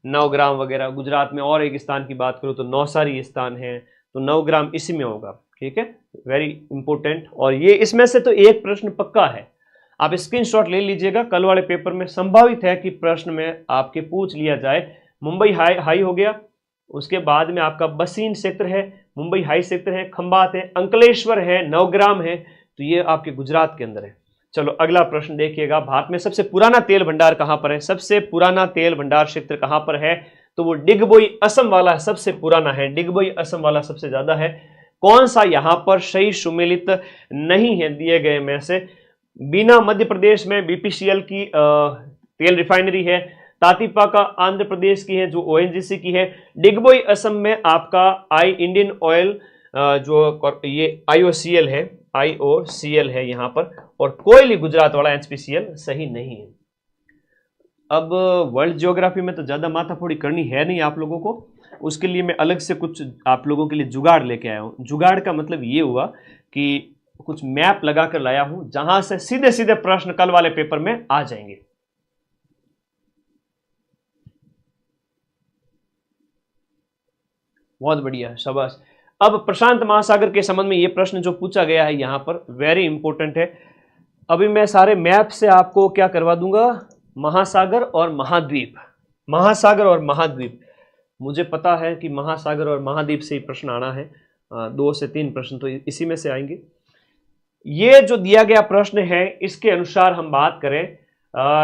नवग्राम वगैरह गुजरात में। और एक स्थान की बात करूं तो नौसारी स्थान है, तो नवग्राम इसी में होगा, ठीक है, वेरी इंपॉर्टेंट। और ये इसमें से तो एक प्रश्न पक्का है, आप स्क्रीनशॉट ले लीजिएगा, कल वाले पेपर में संभावित है कि प्रश्न में आपके पूछ लिया जाए। मुंबई हाई हो गया, उसके बाद में आपका बसीन क्षेत्र है, मुंबई हाई क्षेत्र है, खंबात है, अंकलेश्वर है, नवग्राम है, तो ये आपके गुजरात के अंदर है। चलो अगला प्रश्न देखिएगा, भारत में सबसे पुराना तेल भंडार कहां पर है? सबसे पुराना तेल भंडार क्षेत्र कहां पर है? तो वो डिगबोई असम वाला सबसे पुराना है, डिगबोई असम वाला सबसे ज्यादा है। कौन सा यहां पर सही सुमेलित नहीं है दिए गए में से? बीना मध्य प्रदेश में बीपीसीएल की तेल रिफाइनरी है, तातीपा का आंध्र प्रदेश की है जो ओएनजीसी की है, डिगबोई असम में आपका इंडियन ऑयल जो ये आईओसीएल है, आईओसीएल है यहां पर, और कोयली गुजरात वाला एचपीसीएल सही नहीं है। अब वर्ल्ड ज्योग्राफी में तो ज्यादा माथाफोड़ी करनी है नहीं आप लोगों को, उसके लिए मैं अलग से कुछ आप लोगों के लिए जुगाड़ लेके आया हूं। जुगाड़ का मतलब ये हुआ कि कुछ मैप लगा कर लाया हूं जहां से सीधे सीधे प्रश्न कल वाले पेपर में आ जाएंगे। बहुत बढ़िया, शाबाश। अब प्रशांत महासागर के संबंध में यह प्रश्न जो पूछा गया है यहां पर वेरी इंपॉर्टेंट है। अभी मैं सारे मैप से आपको क्या करवा दूंगा, महासागर और महाद्वीप, महासागर और महाद्वीप। मुझे पता है कि महासागर और महाद्वीप से ही प्रश्न आना है, 2 से 3 प्रश्न तो इसी में से आएंगे। ये जो दिया गया प्रश्न है इसके अनुसार हम बात करें,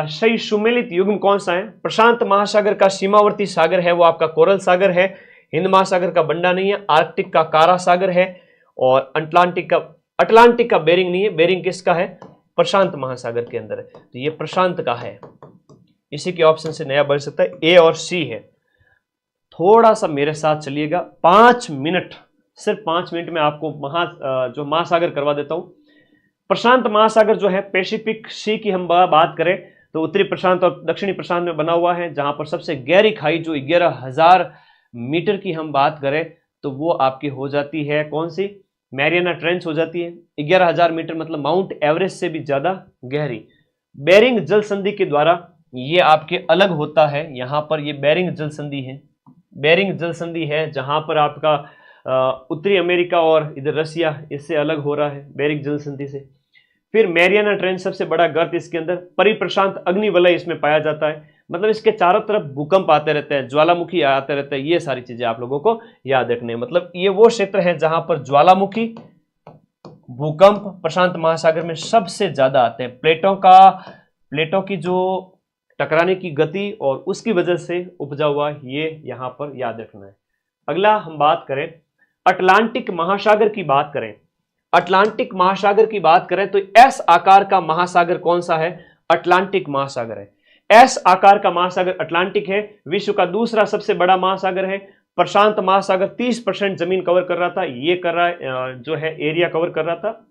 सही सुमेलित युग्म कौन सा है? प्रशांत महासागर का सीमावर्ती सागर है वो आपका कोरल सागर है, हिंद महासागर का बंडा नहीं है, आर्कटिक का कारा सागर है, और अटलांटिक का बेरिंग नहीं है। बेरिंग किसका है? प्रशांत महासागर के अंदर है, तो ये प्रशांत का है। इसी के ऑप्शन से नया बन सकता है, ए और सी है। थोड़ा सा मेरे साथ चलिएगा, 5 मिनट, सिर्फ 5 मिनट में आपको जो महासागर करवा देता हूं। प्रशांत महासागर जो है पैसिफिक सी की हम बात करें तो उत्तरी प्रशांत और दक्षिणी प्रशांत में बना हुआ है, जहां पर सबसे गहरी खाई जो 11,000 मीटर की हम बात करें तो वो आपकी हो जाती है कौन सी? मैरियाना ट्रेंच हो जाती है। 11,000 मीटर मतलब माउंट एवरेस्ट से भी ज्यादा गहरी। बेरिंग जल संधि के द्वारा ये आपके अलग होता है, यहां पर ये बेरिंग जल संधि है, बेरिंग जल संधि है जहां पर आपका उत्तरी अमेरिका और इधर रसिया इससे अलग हो रहा है बेरिंग जल संधि से। फिर मैरियाना ट्रेंच सबसे बड़ा गर्त इसके अंदर, परिप्रशांत अग्निवलय इसमें पाया जाता है, मतलब इसके चारों तरफ भूकंप आते रहते हैं, ज्वालामुखी आते रहते हैं। ये सारी चीजें आप लोगों को याद रखने, मतलब ये वो क्षेत्र है जहां पर ज्वालामुखी भूकंप प्रशांत महासागर में सबसे ज्यादा आते हैं। प्लेटों की जो टकराने की गति और उसकी वजह से उपजा हुआ, ये यहां पर याद रखना है। अगला हम बात करें अटलांटिक महासागर की बात करें, अटलांटिक महासागर की बात करें तो एस आकार का महासागर कौन सा है? अटलांटिक महासागर है। एस आकार का महासागर अटलांटिक है, विश्व का दूसरा सबसे बड़ा महासागर है। प्रशांत महासागर 30% जमीन कवर कर रहा था, ये कर रहा है जो है एरिया कवर कर रहा था,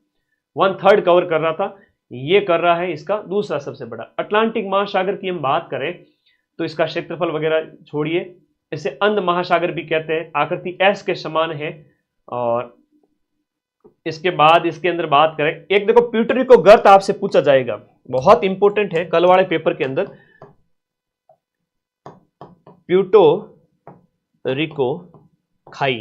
1/3 कवर कर रहा था, ये कर रहा है इसका दूसरा सबसे बड़ा। अटलांटिक महासागर की हम बात करें तो इसका क्षेत्रफल वगैरह छोड़िए, इसे अंध महासागर भी कहते हैं, आकृति एस के समान है। और इसके बाद इसके अंदर बात करें, एक देखो प्यूटरिको गर्त आपसे पूछा जाएगा, बहुत इंपॉर्टेंट है कल वाले पेपर के अंदर। प्यूटोरिको खाई,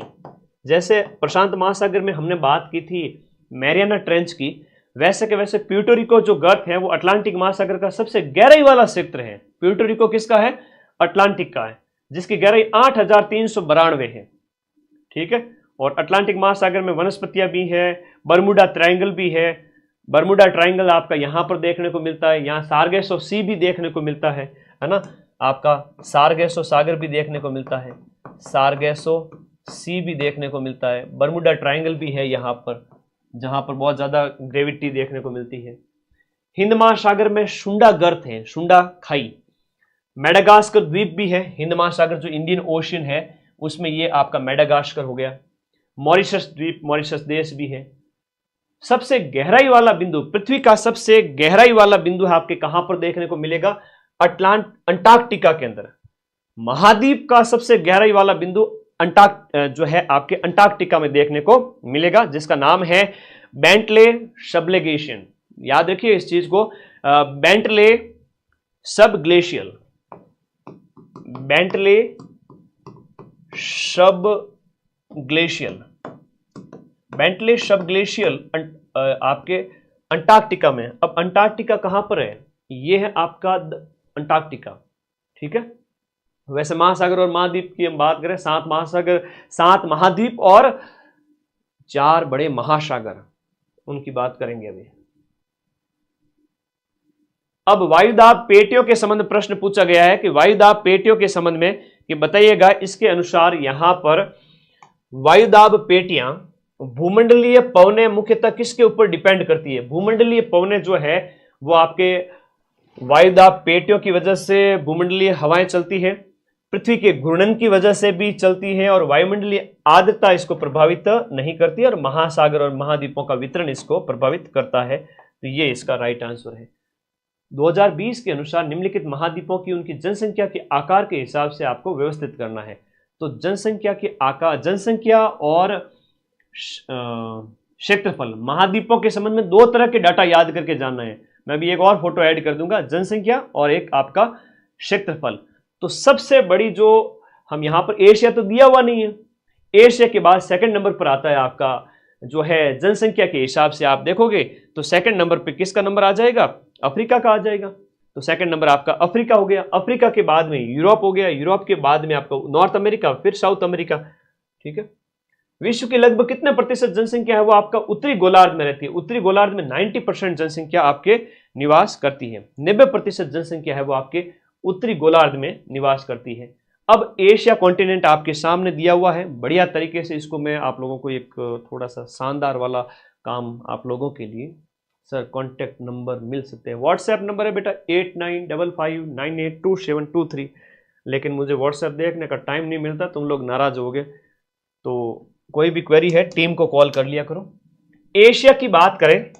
जैसे प्रशांत महासागर में हमने बात की थी मैरियाना ट्रेंच की, वैसे के वैसे प्यूर्टो रिको जो गर्त है वो अटलांटिक महासागर का सबसे गहराई वाला क्षेत्र है। प्यूर्टो रिको किसका है? अटलांटिक का है, जिसकी गहराई 8,392 है। ठीक है, और अटलांटिक महासागर में वनस्पतियां भी है, बरमुडा ट्रायंगल भी है। बरमुडा ट्रायंगल आपका यहां पर देखने को मिलता है, यहां सार्गेसो सी भी देखने को मिलता है ना, आपका सार्गेसो सागर भी देखने को मिलता है, सार्गेसो सी भी देखने को मिलता है। बरमुडा ट्रायंगल भी है यहां पर, जहां पर बहुत ज्यादा ग्रेविटी देखने को मिलती है। हिंद महासागर में शुंडा गर्त है, शुंडा खाई। मेडागास्कर द्वीप भी है, हिंद महासागर जो इंडियन ओशियन है उसमें ये आपका मेडागास्कर हो गया। मॉरिशस द्वीप, मॉरिशस देश भी है। सबसे गहराई वाला बिंदु, पृथ्वी का सबसे गहराई वाला बिंदु है आपके कहां पर देखने को मिलेगा? अंटार्कटिका के अंदर। महाद्वीप का सबसे गहराई वाला बिंदु जो है आपके अंटार्कटिका में देखने को मिलेगा, जिसका नाम है बेंटले सब ग्लेशियर। याद रखिए इस चीज को, बेंटले सब ग्लेशियर, बेंटले सब ग्लेशियर, बेंटले सब ग्लेशियर आपके अंटार्कटिका में। अब अंटार्कटिका कहां पर है? ये है आपका अंटार्कटिका। ठीक है, वैसे महासागर और महाद्वीप की हम बात करें, 7 महासागर, 7 महाद्वीप और 4 बड़े महासागर, उनकी बात करेंगे अभी। अब वायुदाब पेटियों के संबंध में प्रश्न पूछा गया है कि वायुदाब पेटियों के संबंध में कि बताइएगा, इसके अनुसार यहां पर वायुदाब पेटियां, भूमंडलीय पवनें मुख्यतः किसके ऊपर डिपेंड करती है? भूमंडलीय पवनें जो है वो आपके वायुदाब पेटियों की वजह से भूमंडलीय हवाएं चलती है, पृथ्वी के घूर्णन की वजह से भी चलती है, और वायुमंडलीय आर्द्रता इसको प्रभावित नहीं करती, और महासागर और महाद्वीपों का वितरण इसको प्रभावित करता है। तो ये इसका राइट आंसर है। 2020 के अनुसार निम्नलिखित महाद्वीपों की उनकी जनसंख्या के आकार के हिसाब से आपको व्यवस्थित करना है। तो जनसंख्या के आकार, जनसंख्या और क्षेत्रफल, महाद्वीपों के संबंध में 2 तरह के डाटा याद करके जानना है। मैं भी एक और फोटो ऐड कर दूंगा, जनसंख्या और एक आपका क्षेत्रफल। तो सबसे बड़ी जो हम यहां पर, एशिया तो दिया हुआ नहीं है, एशिया के बाद सेकंड नंबर पर आता है आपका जो है जनसंख्या के हिसाब से आप देखोगे तो सेकंड नंबर पे किसका नंबर आ जाएगा? अफ्रीका का आ जाएगा। तो सेकंड नंबर आपका अफ्रीका हो गया, अफ्रीका के बाद में यूरोप हो गया, यूरोप के बाद में आपका नॉर्थ अमेरिका, फिर साउथ अमेरिका। ठीक है, विश्व की लगभग कितने प्रतिशत जनसंख्या है वो आपका उत्तरी गोलार्ध में रहती है? उत्तरी गोलार्ध में 90% जनसंख्या आपके निवास करती है, 90% जनसंख्या है वो आपके उत्तरी गोलार्ध में निवास करती है। अब एशिया कॉन्टिनेंट आपके सामने दिया हुआ है, बढ़िया तरीके से इसको मैं आप लोगों को एक थोड़ा सा शानदार वाला काम आप लोगों के लिए, सर कॉन्टैक्ट नंबर मिल सकते हैं, व्हाट्सएप नंबर है बेटा 8955982723, लेकिन मुझे व्हाट्सएप देखने का टाइम नहीं मिलता, तुम लोग नाराज होगे, तो कोई भी क्वेरी है टीम को कॉल कर लिया करो। एशिया की बात करें,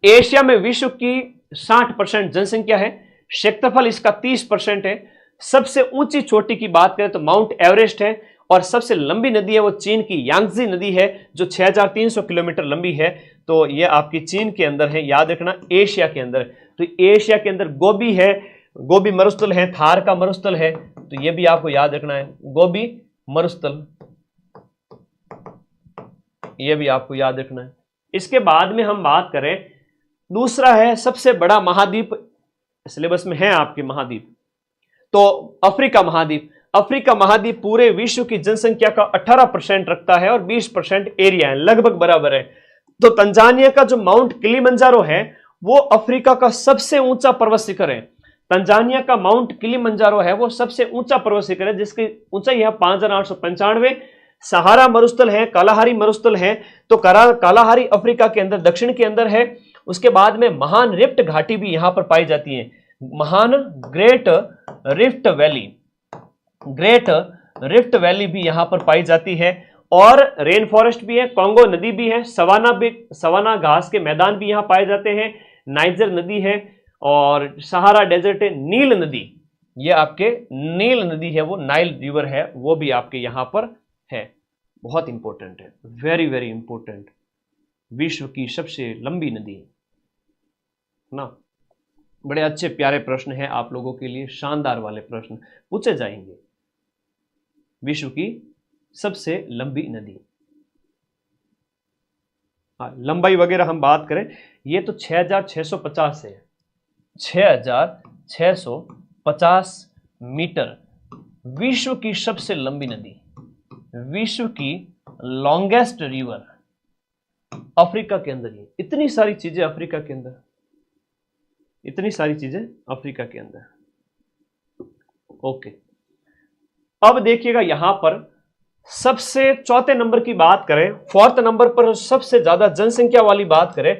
एशिया में विश्व की 60% जनसंख्या है, क्षेत्रफल इसका 30% है। सबसे ऊंची चोटी की बात करें तो माउंट एवरेस्ट है, और सबसे लंबी नदी है वो चीन की यांगजी नदी है जो 6300 किलोमीटर लंबी है। तो ये आपकी चीन के अंदर है, याद रखना, एशिया के अंदर। तो एशिया के अंदर गोबी है, गोबी मरुस्थल है, थार का मरुस्थल है, तो ये भी आपको याद रखना है, गोबी मरुस्थल, ये भी आपको याद रखना है। इसके बाद में हम बात करें, दूसरा है सबसे बड़ा महाद्वीप, सिलेबस में है आपके महाद्वीप, तो अफ्रीका महाद्वीप। अफ्रीका महाद्वीप पूरे विश्व की जनसंख्या का 18% रखता है और 20% एरिया है, लगभग बराबर है। तो तंजानिया का जो माउंट किलिमंजारो है वो अफ्रीका का सबसे ऊंचा पर्वत शिखर है। तंजानिया का माउंट किलिमंजारो है वो सबसे ऊंचा पर्वत शिखर है, जिसकी ऊंचाई है 5895। सहारा मरुस्थल है, कालाहारी मरुस्थल है, तो कालाहारी अफ्रीका के अंदर दक्षिण के अंदर है। उसके बाद में महान रिफ्ट घाटी भी यहां पर पाई जाती है, महान great rift valley, great rift valley भी यहां पर पाई जाती है, और रेन फॉरेस्ट भी है, कांगो नदी भी है, सवाना घास के मैदान भी यहां पाए जाते हैं, नाइजर नदी है, और सहारा डेजर्ट है, नील नदी, ये आपके नील नदी है, वो नाइल रिवर है, वो भी आपके यहां पर है। बहुत इंपॉर्टेंट है, वेरी वेरी इंपॉर्टेंट, विश्व की सबसे लंबी नदी है ना। बड़े अच्छे प्यारे प्रश्न हैं आप लोगों के लिए, शानदार वाले प्रश्न पूछे जाएंगे। विश्व की सबसे लंबी नदी, हाँ, लंबाई वगैरह हम बात करें, ये तो 6650 है, 6650 मीटर। विश्व की सबसे लंबी नदी, विश्व की लॉन्गेस्ट रिवर अफ्रीका के अंदर ही। इतनी सारी चीजें अफ्रीका के अंदर, इतनी सारी चीजें अफ्रीका के अंदर। ओके, अब देखिएगा यहां पर सबसे चौथे नंबर की बात करें, फोर्थ नंबर पर सबसे ज्यादा जनसंख्या वाली बात करें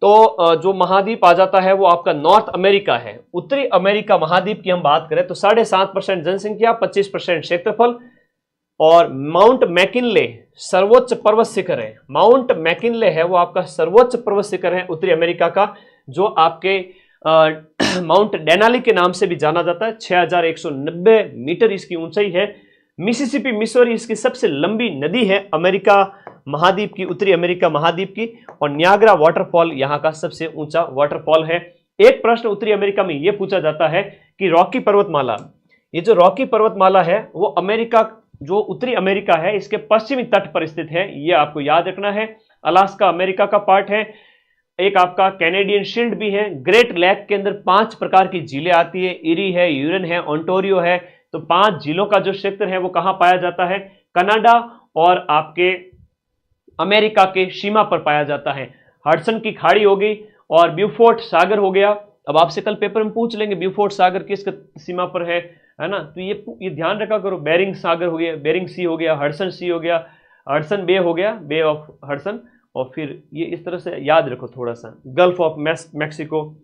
तो जो महाद्वीप आ जाता है वो आपका नॉर्थ अमेरिका है। उत्तरी अमेरिका महाद्वीप की हम बात करें तो 7.5% जनसंख्या, 25% क्षेत्रफल, और माउंट मैकिनले सर्वोच्च पर्वत शिखर है। माउंट मैकिनले है वो आपका सर्वोच्च पर्वत शिखर है उत्तरी अमेरिका का, जो आपके माउंट डेनाली के नाम से भी जाना जाता है। 6190 मीटर इसकी ऊंचाई है। मिसिसिपी मिसौरी इसकी सबसे लंबी नदी है अमेरिका महाद्वीप की, उत्तरी अमेरिका महाद्वीप की, और नियाग्रा वाटरफॉल यहां का सबसे ऊंचा वाटरफॉल है। एक प्रश्न उत्तरी अमेरिका में यह पूछा जाता है कि रॉकी पर्वतमाला, ये जो रॉकी पर्वतमाला है वो अमेरिका, जो उत्तरी अमेरिका है इसके पश्चिमी तट पर स्थित है, यह आपको याद रखना है। अलास्का अमेरिका का पार्ट है। एक आपका कैनेडियन शील्ड भी है। ग्रेट लेक के अंदर 5 प्रकार की झीलें आती है, इरी है, यूरन है, ओंटारियो है। तो 5 झीलों का जो क्षेत्र है वो कहां पाया जाता है? कनाडा और आपके अमेरिका के सीमा पर पाया जाता है। हडसन की खाड़ी हो गई और ब्यूफोर्ट सागर हो गया। अब आपसे कल पेपर में पूछ लेंगे ब्यूफोर्ट सागर किस सीमा पर है ना, तो ये ध्यान रखा करो। बेरिंग सागर हो गया, बेरिंग सी हो गया, हडसन सी हो गया, हडसन बे हो गया, बे ऑफ हडसन, और फिर ये इस तरह से याद रखो थोड़ा सा, गल्फ ऑफ मैक्सिको।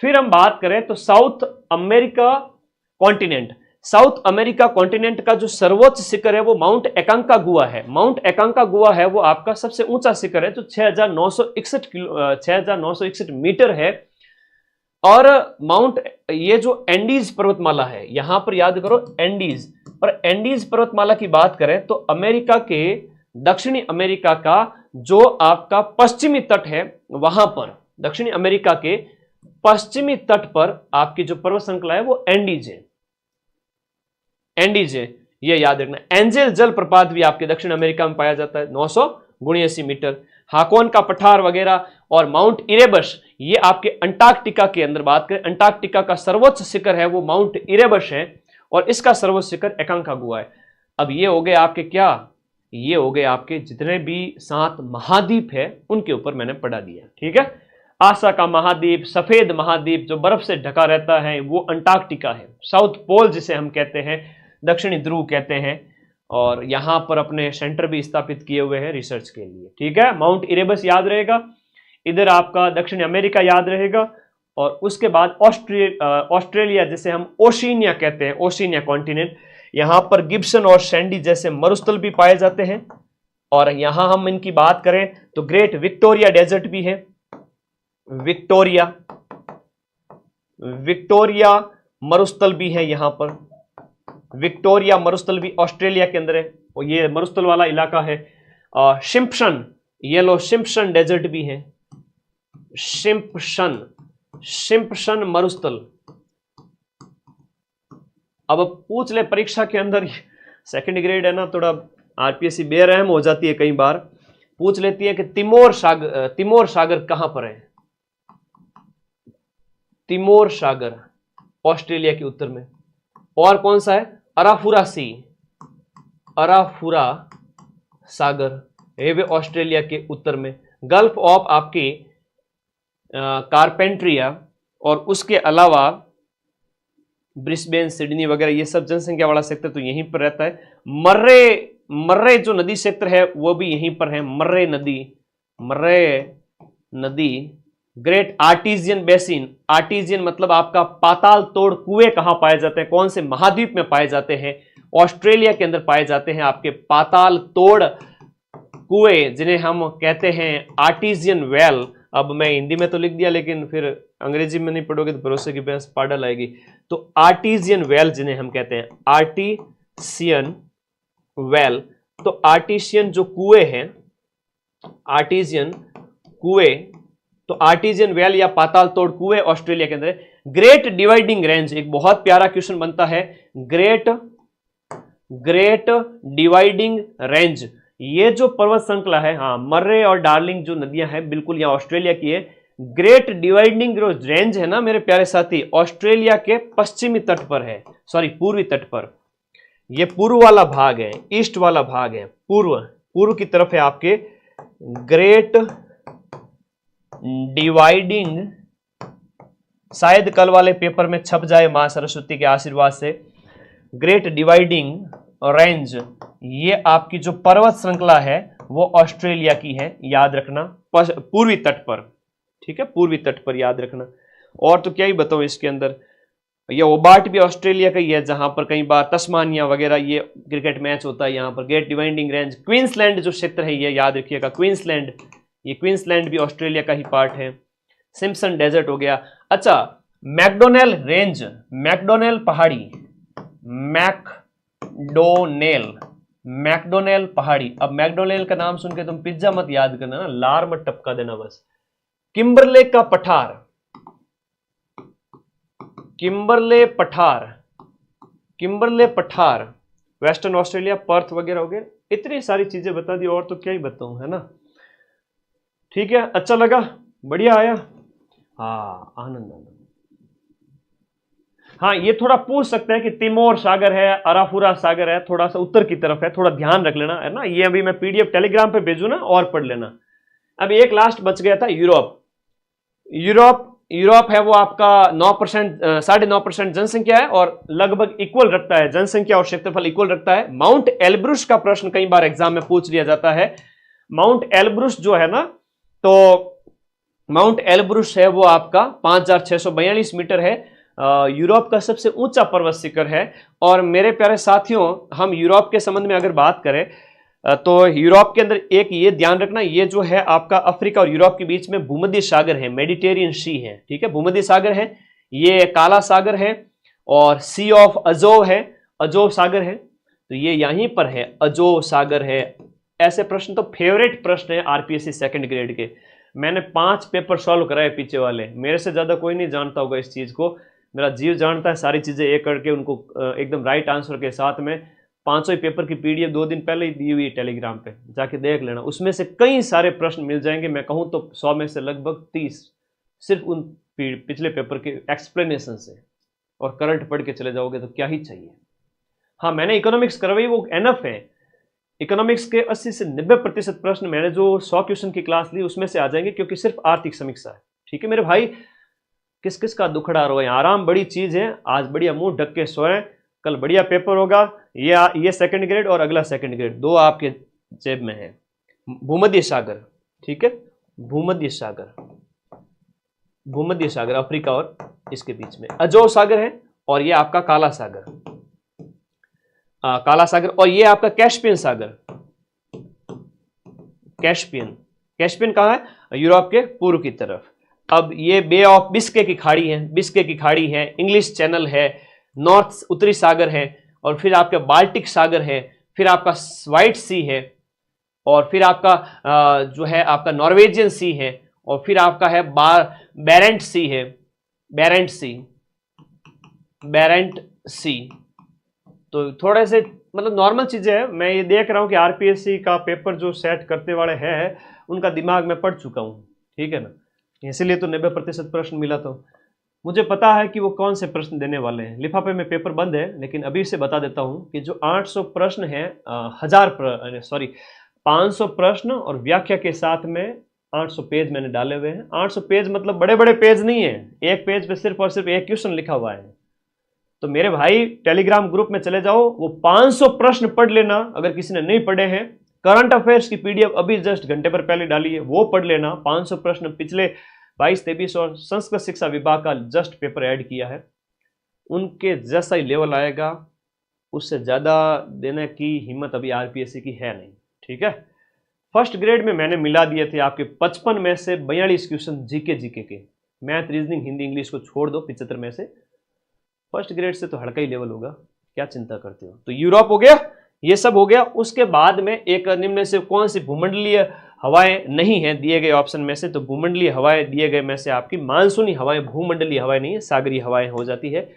फिर हम बात करें तो south America continent, south America continent का जो सर्वोच्च शिखर है वो माउंट एकांकागुआ है। माउंट एकांकागुआ है वो आपका सबसे ऊंचा शिखर है जो 6961 मीटर है। और माउंट, ये जो एंडीज पर्वतमाला है, यहां पर याद करो एंडीज, और एंडीज पर्वतमाला की बात करें तो अमेरिका के, दक्षिणी अमेरिका का जो आपका पश्चिमी तट है वहां पर, दक्षिणी अमेरिका के पश्चिमी तट पर आपकी जो पर्वत श्रृंखला है वो एंडीज है, एंडीज है, ये याद रखना। एंजेल जलप्रपात भी आपके दक्षिण अमेरिका में पाया जाता है, 900 मीटर। हाकोन का पठार वगैरह, और माउंट इरेबस ये आपके अंटार्कटिका के अंदर बात करें, अंटार्कटिका का सर्वोच्च शिखर है वो माउंट इरेबस है, और इसका सर्वोच्च शिखर एकांकागुआ है। अब ये हो गए आपके क्या, ये हो गए आपके जितने भी 7 महाद्वीप है उनके ऊपर मैंने पढ़ा दिया, ठीक है। आसा का महाद्वीप, सफेद महाद्वीप जो बर्फ से ढका रहता है वो अंटार्कटिका है, साउथ पोल जिसे हम कहते हैं, दक्षिणी ध्रुव कहते हैं, और यहां पर अपने सेंटर भी स्थापित किए हुए हैं रिसर्च के लिए, ठीक है। माउंट इरेबस याद रहेगा, इधर आपका दक्षिण अमेरिका याद रहेगा, और उसके बाद ऑस्ट्रेलिया जिसे हम ओशिनिया कहते हैं, ओशिनिया कॉन्टिनेंट, यहां पर गिब्सन और सैंडी जैसे मरुस्थल भी पाए जाते हैं। और यहां हम इनकी बात करें तो ग्रेट विक्टोरिया डेजर्ट भी है, विक्टोरिया मरुस्थल भी है यहां पर, विक्टोरिया मरुस्थल भी ऑस्ट्रेलिया के अंदर है, और ये मरुस्थल वाला इलाका है। शिम्पसन, येलो शिम्पसन डेजर्ट भी है, शिम्पसन मरुस्थल। अब पूछ ले परीक्षा के अंदर, सेकंड ग्रेड है ना, थोड़ा आरपीएससी बेरहम हो जाती है, कई बार पूछ लेती है कि तिमोर सागर कहां पर है। तिमोर सागर ऑस्ट्रेलिया के उत्तर में। और कौन सा है? अराफुरा सी, अराफुरा सागर, ये भी ऑस्ट्रेलिया के उत्तर में। गल्फ ऑफ आपकी कारपेंट्रिया, और उसके अलावा ब्रिस्बेन, सिडनी वगैरह ये सब जनसंख्या वाला सेक्टर तो यहीं पर रहता है। मर्रे जो नदी क्षेत्र है वो भी यहीं पर है, मर्रे नदी। ग्रेट आर्टिजियन बेसिन, आर्टिजियन मतलब आपका पाताल तोड़ कुएं कहां पाए जाते हैं, कौन से महाद्वीप में पाए जाते हैं? ऑस्ट्रेलिया के अंदर पाए जाते हैं आपके पाताल तोड़ कुएं, जिन्हें हम कहते हैं आर्टिजियन वेल। अब मैं हिंदी में तो लिख दिया, लेकिन फिर अंग्रेजी में नहीं पढ़ोगे तो भरोसे की बहस पाडल आएगी। तो आर्टिजियन वेल जिन्हें हम कहते हैं, आर्टिसियन वेल। तो आर्टिसियन जो कुएं हैं, आर्टिजियन कुएं, तो आर्टिजियन वेल या पाताल तोड़ कुएं ऑस्ट्रेलिया के अंदर। ग्रेट डिवाइडिंग रेंज, एक बहुत प्यारा क्वेश्चन बनता है, ग्रेट डिवाइडिंग रेंज, ये जो पर्वत श्रृंखला है, हाँ, मर्रे और डार्लिंग जो नदियां हैं बिल्कुल यहाँ ऑस्ट्रेलिया की है। ग्रेट डिवाइडिंग रेंज है ना मेरे प्यारे साथी, ऑस्ट्रेलिया के पश्चिमी तट पर है, सॉरी पूर्वी तट पर। ये पूर्व वाला भाग है, ईस्ट वाला भाग है, पूर्व की तरफ है आपके ग्रेट डिवाइडिंग, शायद कल वाले पेपर में छप जाए मां सरस्वती के आशीर्वाद से। ग्रेट डिवाइडिंग रेंज, ये आपकी जो पर्वत श्रृंखला है वो ऑस्ट्रेलिया की है, याद रखना, पूर्वी तट पर, ठीक है, पूर्वी तट पर याद रखना। और तो क्या ही बताऊं इसके अंदर, ये ओबार्ट भी ऑस्ट्रेलिया का ही है, जहां पर कई बार तस्मानिया वगैरह ये क्रिकेट मैच होता है यहाँ पर। ग्रेट डिवाइडिंग रेंज, क्वींसलैंड जो क्षेत्र है ये याद रखिएगा, क्वींसलैंड, ये क्वींसलैंड भी ऑस्ट्रेलिया का ही पार्ट है। सिम्पसन डेजर्ट हो गया। अच्छा, मैकडोनेल रेंज, मैकडोनेल पहाड़ी, मैकडोनेल पहाड़ी। अब मैकडोनेल का नाम सुन के तुम पिज्जा मत याद करना ना, लार मत टपका देना बस। किम्बरले का पठार, किम्बरले पठार, वेस्टर्न ऑस्ट्रेलिया, पर्थ वगैरह हो गए। इतनी सारी चीजें बता दी, और तो क्या ही बताऊं, है ना। ठीक है, अच्छा लगा, बढ़िया आया, हाँ, आनंद। हाँ, ये थोड़ा पूछ सकते हैं कि तिमोर सागर है, अराफुरा सागर है, थोड़ा सा उत्तर की तरफ है, थोड़ा ध्यान रख लेना, है ना। ये अभी मैं पीडीएफ टेलीग्राम पे भेजू ना, और पढ़ लेना। अब एक लास्ट बच गया था, यूरोप है वो आपका 9%, 9.5% जनसंख्या है, और लगभग इक्वल रखता है, जनसंख्या और क्षेत्रफल इक्वल रखता है। माउंट एल्ब्रुस का प्रश्न कई बार एग्जाम में पूछ लिया जाता है। माउंट एल्ब्रुस जो है ना, तो माउंट एल्ब्रुस है वो आपका 5642 मीटर है, यूरोप का सबसे ऊंचा पर्वत शिखर है। और मेरे प्यारे साथियों, हम यूरोप के संबंध में अगर बात करें तो यूरोप के अंदर एक ये ध्यान रखना, ये जो है आपका अफ्रीका और यूरोप के बीच में भूमध्य सागर है, मेडिटेरियन सी है, ठीक है, भूमध्य सागर है, ये काला सागर है, और सी ऑफ अजोव है, अजोव सागर है, तो ये यहीं पर है, अजोव सागर है। ऐसे प्रश्न तो फेवरेट प्रश्न है आरपीएससी सेकंड ग्रेड के। मैंने 5 पेपर सॉल्व कराए पीछे वाले, मेरे से ज्यादा कोई नहीं जानता होगा इस चीज को, मेरा जीव जानता है सारी चीजें एक करके उनको एकदम राइट आंसर के साथ में। 500 पेपर की पीडीएफ 2 दिन पहले ही दी हुई है टेलीग्राम पे, जाके देख लेना, उसमें से कई सारे प्रश्न मिल जाएंगे। मैं कहूं तो 100 में से लगभग 30 सिर्फ उन पिछले पेपर के एक्सप्लेनेशन से, और करंट पढ़ के चले जाओगे तो क्या ही चाहिए। हाँ, मैंने इकोनॉमिक्स करवाई, वो एनफ है। इकोनॉमिक्स के 80 से 90% प्रश्न मैंने जो 100 क्वेश्चन की क्लास ली उसमें से आ जाएंगे, क्योंकि सिर्फ आर्थिक समीक्षा है। ठीक है मेरे भाई, किस किस का दुखड़ा रोए, आराम बड़ी चीज है। आज बढ़िया मुंह ढक के सोए, कल बढ़िया पेपर होगा। ये सेकंड ग्रेड और अगला सेकंड ग्रेड, 2 आपके जेब में है। भूमध्य सागर, ठीक है, भूमध्य सागर अफ्रीका और इसके बीच में अजोव सागर है, और ये आपका काला सागर, और ये आपका कैस्पियन सागर। कैस्पियन कहाँ है? यूरोप के पूर्व की तरफ। अब ये बे ऑफ बिस्के की खाड़ी है, इंग्लिश चैनल है, नॉर्थ उत्तरी सागर है, और फिर आपका बाल्टिक सागर है, फिर आपका व्हाइट सी है, और फिर आपका जो है आपका नॉर्वेजियन सी है, और फिर आपका है बेरेंट सी। तो थोड़े से मतलब नॉर्मल चीजें हैं। मैं ये देख रहा हूं कि आरपीएससी का पेपर जो सेट करते वाले हैं उनका दिमाग में पढ़ चुका हूं, ठीक है ना, इसीलिए तो 90% प्रश्न मिला। तो मुझे पता है कि वो कौन से प्रश्न देने वाले हैं। लिफाफे में पेपर बंद है, लेकिन अभी से बता देता हूं कि जो 800 प्रश्न है, 500 प्रश्न और व्याख्या के साथ में 800 पेज मैंने डाले हुए हैं। 800 पेज मतलब बड़े बड़े पेज नहीं है, एक पेज पे सिर्फ और सिर्फ एक क्वेश्चन लिखा हुआ है। तो मेरे भाई टेलीग्राम ग्रुप में चले जाओ, वो 500 प्रश्न पढ़ लेना। अगर किसी ने नहीं पढ़े हैं, करंट अफेयर्स की पीडीएफ अभी जस्ट घंटे पर पहले डाली है, वो पढ़ लेना। 500 प्रश्न पिछले 22-23 और संस्कृत शिक्षा विभाग का जस्ट पेपर ऐड किया है, उनके जैसा ही लेवल आएगा, उससे ज्यादा देने की हिम्मत अभी आरपीएससी की है नहीं, ठीक है। फर्स्ट ग्रेड में मैंने मिला दिए थे आपके 55 में से 42 क्वेश्चन जीके के, मैथ, रीजनिंग, हिंदी, इंग्लिश को छोड़ दो 75 में से। फर्स्ट ग्रेड से तो हल्का ही लेवल होगा, क्या चिंता करते हो। तो यूरोप हो गया, ये सब हो गया। उसके बाद में एक निम्न से कौन सी भूमंडलीय हवाएं नहीं है दिए गए ऑप्शन में से, तो भूमंडलीय हवाएं दिए गए में से आपकी मानसूनी हवाएं, भूमंडलीय हवाएं नहीं है, सागरीय हवाएं हो जाती है।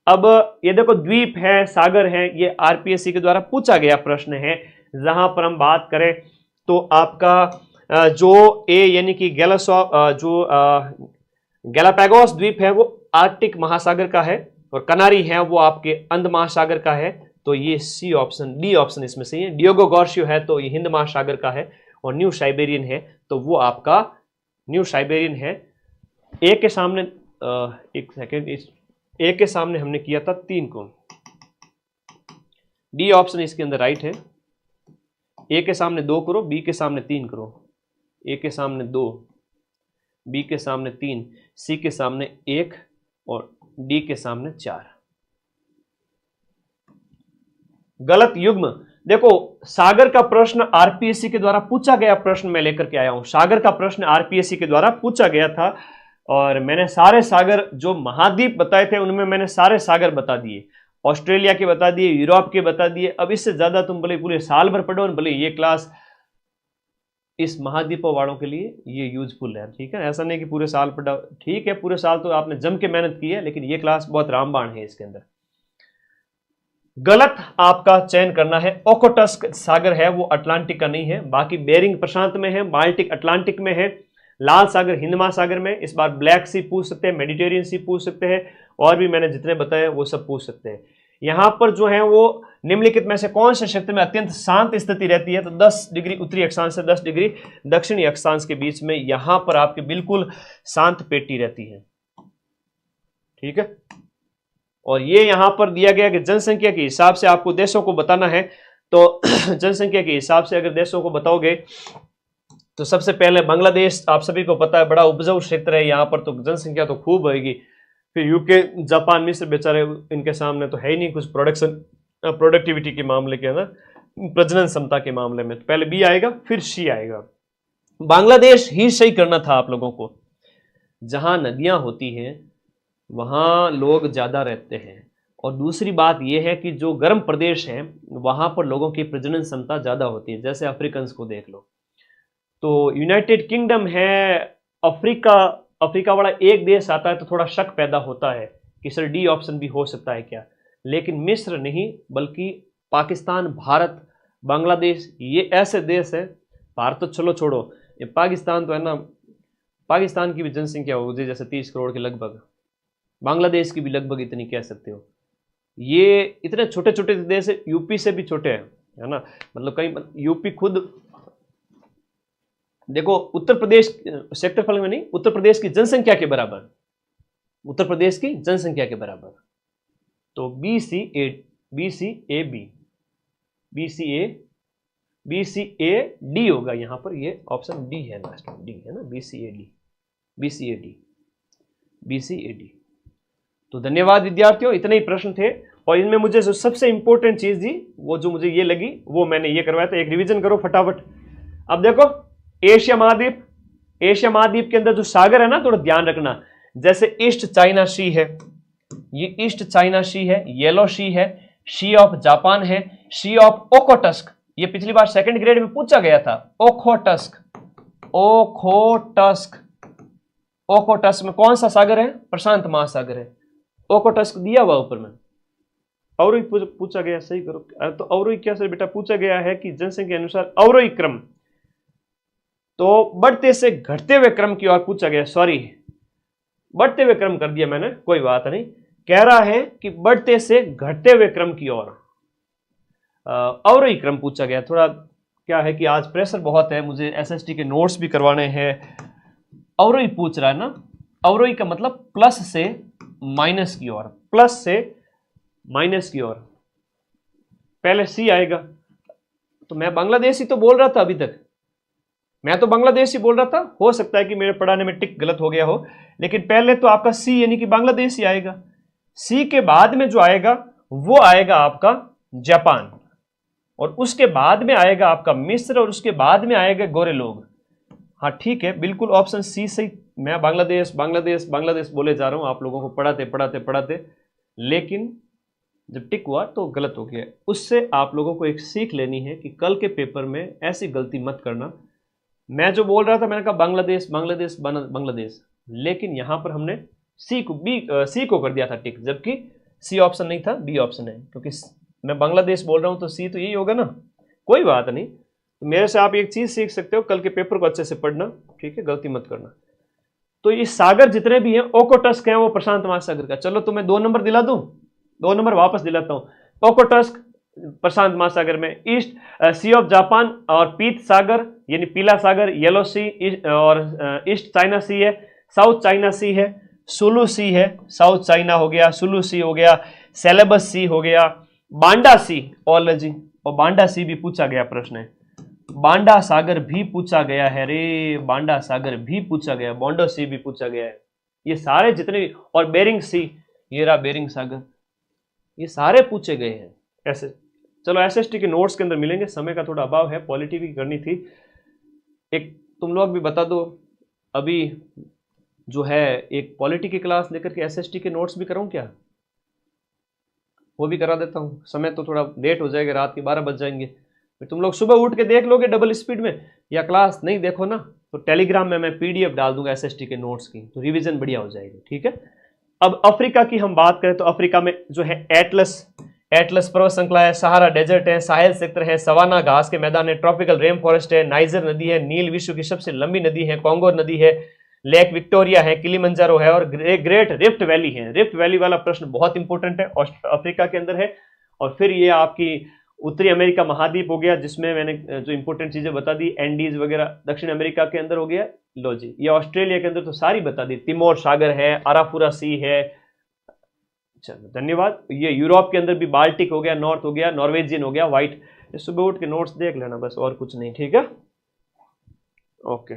अब ये देखो, द्वीप है, सागर है, ये आरपीएससी के द्वारा पूछा गया प्रश्न है। जहां पर हम बात करें तो आपका जो ए यानी कि गैलापागोस द्वीप है वो आर्कटिक महासागर का है, और कनारी है वो आपके अंध महासागर का है। तो ये सी ऑप्शन, डी ऑप्शन इसमें सही है। डियोगो गार्सियो है तो ये हिंद महासागर का है, और न्यू साइबेरियन है तो वो आपका न्यू साइबेरियन है। ए के सामने एक सेकेंड, इस ए के सामने हमने किया था 3 को, डी ऑप्शन इसके अंदर राइट है। ए के सामने 2 करो, बी के सामने 3 करो, ए के सामने 2, बी के सामने 3, सी के सामने 1 और डी के सामने 4। गलत युग्म। देखो, सागर का प्रश्न आरपीएससी के द्वारा पूछा गया प्रश्न मैं लेकर के आया हूं। सागर का प्रश्न आरपीएससी के द्वारा पूछा गया था, और मैंने सारे सागर जो महाद्वीप बताए थे उनमें मैंने सारे सागर बता दिए, ऑस्ट्रेलिया के बता दिए, यूरोप के बता दिए। अब इससे ज्यादा तुम भले पूरे साल भर पढ़ो, भले ये क्लास इस महाद्वीपों वालों के लिए ये यूजफुल है, ठीक है। ऐसा नहीं कि पूरे साल पढ़ा, ठीक है, पूरे साल तो आपने जम के मेहनत की है, लेकिन ये क्लास बहुत रामबाण है इसके अंदर। गलत आपका चयन करना है। ओखोटस्क सागर है वो अटलांटिक का नहीं है, बाकी बेरिंग प्रशांत में है, बाल्टिक अटलांटिक में है, लाल सागर हिंद महासागर में। इस बार ब्लैक सी पूछ सकते हैं, मेडिटेरियन सी पूछ सकते हैं, और भी मैंने जितने बताए वो सब पूछ सकते हैं। यहां पर जो है वो निम्नलिखित में से कौन से क्षेत्र में अत्यंत शांत स्थिति रहती है, तो 10 डिग्री उत्तरी अक्षांश से 10 डिग्री दक्षिणी अक्षांश के बीच में यहां पर आपकी बिल्कुल शांत पेटी रहती है, ठीक है। और ये यहां पर दिया गया कि जनसंख्या के हिसाब से आपको देशों को बताना है, तो जनसंख्या के हिसाब से अगर देशों को बताओगे तो सबसे पहले बांग्लादेश, आप सभी को पता है बड़ा उपजाऊ क्षेत्र है यहाँ पर, तो जनसंख्या तो खूब होगी। फिर यूके, जापान, मिस्र, बेचारे इनके सामने तो है ही नहीं कुछ प्रोडक्टिविटी के मामले के अंदर, प्रजनन क्षमता के मामले में। तो पहले बी आएगा फिर सी आएगा। बांग्लादेश ही सही करना था आप लोगों को। जहां नदियां होती हैं वहां लोग ज्यादा रहते हैं, और दूसरी बात यह है कि जो गर्म प्रदेश है वहां पर लोगों की प्रजनन क्षमता ज्यादा होती है। जैसे अफ्रीकन्स को देख लो, तो यूनाइटेड किंगडम है, अफ्रीका वाला एक देश आता है तो थोड़ा शक पैदा होता है कि सर डी ऑप्शन भी हो सकता है क्या, लेकिन मिस्र नहीं, बल्कि पाकिस्तान, भारत, बांग्लादेश, ये ऐसे देश है। भारत तो चलो छोड़ो, ये पाकिस्तान तो है ना, पाकिस्तान की भी जनसंख्या होगी जैसे 30 करोड़ के लगभग, बांग्लादेश की भी लगभग इतनी कह सकते हो। ये इतने छोटे छोटे देश है, यूपी से भी छोटे हैं, है ना। मतलब कहीं यूपी खुद देखो, उत्तर प्रदेश क्षेत्रफल में नहीं, उत्तर प्रदेश की जनसंख्या के बराबर, उत्तर प्रदेश की जनसंख्या के बराबर। तो बी सी ए डी होगा यहां पर, ये ऑप्शन डी है, लास्ट में डी है ना, बी सी ए डी। तो धन्यवाद विद्यार्थियों, इतने ही प्रश्न थे, और इनमें मुझे जो सबसे इंपॉर्टेंट चीज थी वो जो मुझे ये लगी वो मैंने ये करवाया था। एक रिवीजन करो फटाफट। अब देखो, एशिया महाद्वीप के अंदर जो सागर है ना, थोड़ा ध्यान रखना। जैसे ईस्ट चाइना सी है, ये ईस्ट चाइना सी है, येलो सी है, सी ऑफ जापान है, सी ऑफ ओखोटस्क, ये पिछली बार सेकंड ग्रेड में पूछा गया था। ओखोटस्क में कौन सा सागर है? प्रशांत महासागर है। ओखोटस्क दिया हुआ ऊपर में। अवरोही पूछा गया, सही करो। तो अवरोही क्या सर बेटा पूछा गया है कि जनसंख्या के अनुसार अवरोही क्रम, तो बढ़ते से घटते हुए क्रम की ओर पूछा गया। सॉरी, बढ़ते हुए क्रम कर दिया मैंने, कोई बात नहीं। कह रहा है कि बढ़ते से घटते हुए क्रम की ओर अवरोही क्रम पूछा गया। थोड़ा क्या है कि आज प्रेशर बहुत है, मुझे एसएसटी के नोट्स भी करवाने हैं। अवरोही पूछ रहा है ना, अवरोही का मतलब प्लस से माइनस की ओर, प्लस से माइनस की ओर। पहले सी आएगा, तो मैं बांग्लादेशी तो बोल रहा था अभी तक, मैं तो बांग्लादेशी बोल रहा था। हो सकता है कि मेरे पढ़ाने में टिक गलत हो गया हो, लेकिन पहले तो आपका सी यानी कि बांग्लादेशी आएगा। सी के बाद में जो आएगा वो आएगा आपका जापान, और उसके बाद में आएगा आपका मिस्र, और उसके बाद में आएगा गोरे लोग। हाँ ठीक है, बिल्कुल ऑप्शन सी सही। मैं बांग्लादेश बांग्लादेश बांग्लादेश बोले जा रहा हूं आप लोगों को पढ़ाते, लेकिन जब टिक हुआ तो गलत हो गया। उससे आप लोगों को एक सीख लेनी है कि कल के पेपर में ऐसी गलती मत करना। मैं जो बोल रहा था, मैंने कहा बांग्लादेश बांग्लादेश बांग्लादेश, लेकिन यहां पर हमने सी को कर दिया था टिक, जबकि सी ऑप्शन नहीं था, बी ऑप्शन है। क्योंकि मैं बांग्लादेश बोल रहा हूं तो सी तो यही होगा ना, कोई बात नहीं, मेरे से आप एक चीज सीख सकते हो, कल के पेपर को अच्छे से पढ़ना, ठीक है, गलती मत करना। तो ये सागर जितने भी हैं, ओकोटस्क हैं वो प्रशांत महासागर का। चलो तुम्हें 2 नंबर दिला दूं, 2 नंबर वापस दिलाता हूं। ओकोटस्क प्रशांत महासागर में, ईस्ट सी ऑफ जापान और पीत सागर यानी पीला सागर, येलो सी और ईस्ट चाइना सी है, साउथ चाइना सी है, सुलू सी है, साउथ चाइना हो गया, सुलू सी हो गया, सेलेबस सी हो गया, बांडा सी ओलॉजी, और बांडा सी भी पूछा गया प्रश्न है, बांडा सागर भी पूछा गया है रे, बांडा सागर भी पूछा गया, बोंडो सी भी पूछा गया है। ये सारे जितने भी, और बेरिंग सी, ये रहा बेरिंग सागर, ये सारे पूछे गए हैं ऐसे। चलो एसएसटी के नोट्स के अंदर मिलेंगे, समय का थोड़ा अभाव है, पॉलिटी भी करनी थी। एक तुम लोग भी बता दो, अभी जो है एक पॉलिटी की क्लास लेकर के एसएसटी के नोट्स भी कराऊं क्या? वो भी करा देता हूं, समय तो थोड़ा लेट हो जाएगा, रात के 12 बज जाएंगे, फिर तुम लोग सुबह उठ के देख लोगे डबल स्पीड में, या क्लास नहीं देखो ना तो टेलीग्राम में मैं पीडीएफ डाल दूंगा एसएसटी के नोट्स की, तो रिवीजन बढ़िया हो जाएगी, ठीक है। अब अफ्रीका की हम बात करें तो अफ्रीका में जो है एटलस पर्वत श्रृंखला है, सहारा डेजर्ट है, साहेल सेक्टर है, सवाना घास के मैदान है, ट्रॉपिकल रेन फॉरेस्ट है, नाइजर नदी है, नील विश्व की सबसे लंबी नदी है, कॉन्गो नदी है, लेक विक्टोरिया है, किलिमंजारो है, और ग्रेट रिफ्ट वैली है। रिफ्ट वैली वाला प्रश्न बहुत इंपॉर्टेंट है, अफ्रीका के अंदर है। और फिर ये आपकी उत्तरी अमेरिका महाद्वीप हो गया, जिसमें मैंने जो इंपॉर्टेंट चीजें बता दी, एंडीज वगैरह दक्षिण अमेरिका के अंदर हो गया। लो जी, ये ऑस्ट्रेलिया के अंदर तो सारी बता दी, तिमोर सागर है, अराफुरा सी है। चलो धन्यवाद। ये यूरोप के अंदर भी बाल्टिक हो गया, नॉर्थ हो गया, नॉर्वेजियन हो गया, व्हाइट। सुबह उठ के नोट्स देख लेना बस, और कुछ नहीं, ठीक है। ओके,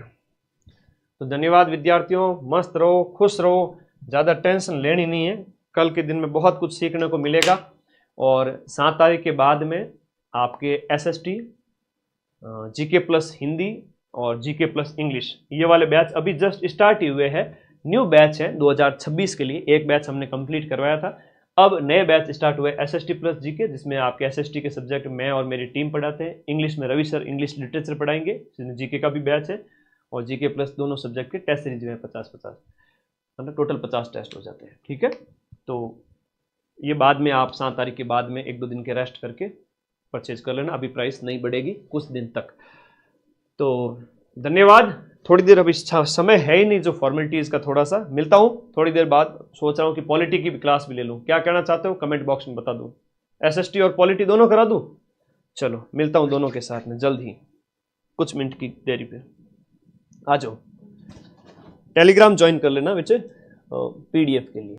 तो धन्यवाद विद्यार्थियों, मस्त रहो, खुश रहो, ज्यादा टेंशन लेनी नहीं है, कल के दिन में बहुत कुछ सीखने को मिलेगा। और 7 तारीख के बाद में आपके एसएसटी, जीके प्लस हिंदी और जीके प्लस इंग्लिश, ये वाले बैच अभी जस्ट स्टार्ट ही हुए हैं, न्यू बैच है 2026 के लिए। एक बैच हमने कंप्लीट करवाया था, अब नए बैच स्टार्ट हुए एसएसटी प्लस जीके, जिसमें आपके एसएसटी के सब्जेक्ट मैं और मेरी टीम पढ़ाते हैं। इंग्लिश में रवि सर इंग्लिश लिटरेचर पढ़ाएंगे, जीके का भी बैच है, और जीके प्लस दोनों सब्जेक्ट के टेस्ट सीरीज में 50-50, मतलब टोटल 50 टेस्ट हो जाते हैं, ठीक है। तो ये बाद में आप 7 तारीख के बाद में 1-2 दिन के रेस्ट करके परचेज कर लेना, अभी प्राइस नहीं बढ़ेगी कुछ दिन तक। तो धन्यवाद, थोड़ी देर अभी समय है ही नहीं जो फॉर्मेलिटीज का, थोड़ा सा मिलता हूँ थोड़ी देर बाद। सोच रहा हूँ कि पॉलिटी की भी क्लास भी ले लूँ, क्या कहना चाहते हो कमेंट बॉक्स में बता दूँ, एसएसटी और पॉलिटी दोनों करा दूँ? चलो मिलता हूँ दोनों के साथ में जल्द ही, कुछ मिनट की देरी पे आ जाओ। टेलीग्राम ज्वाइन कर लेना बच्चे पीडीएफ के लिए।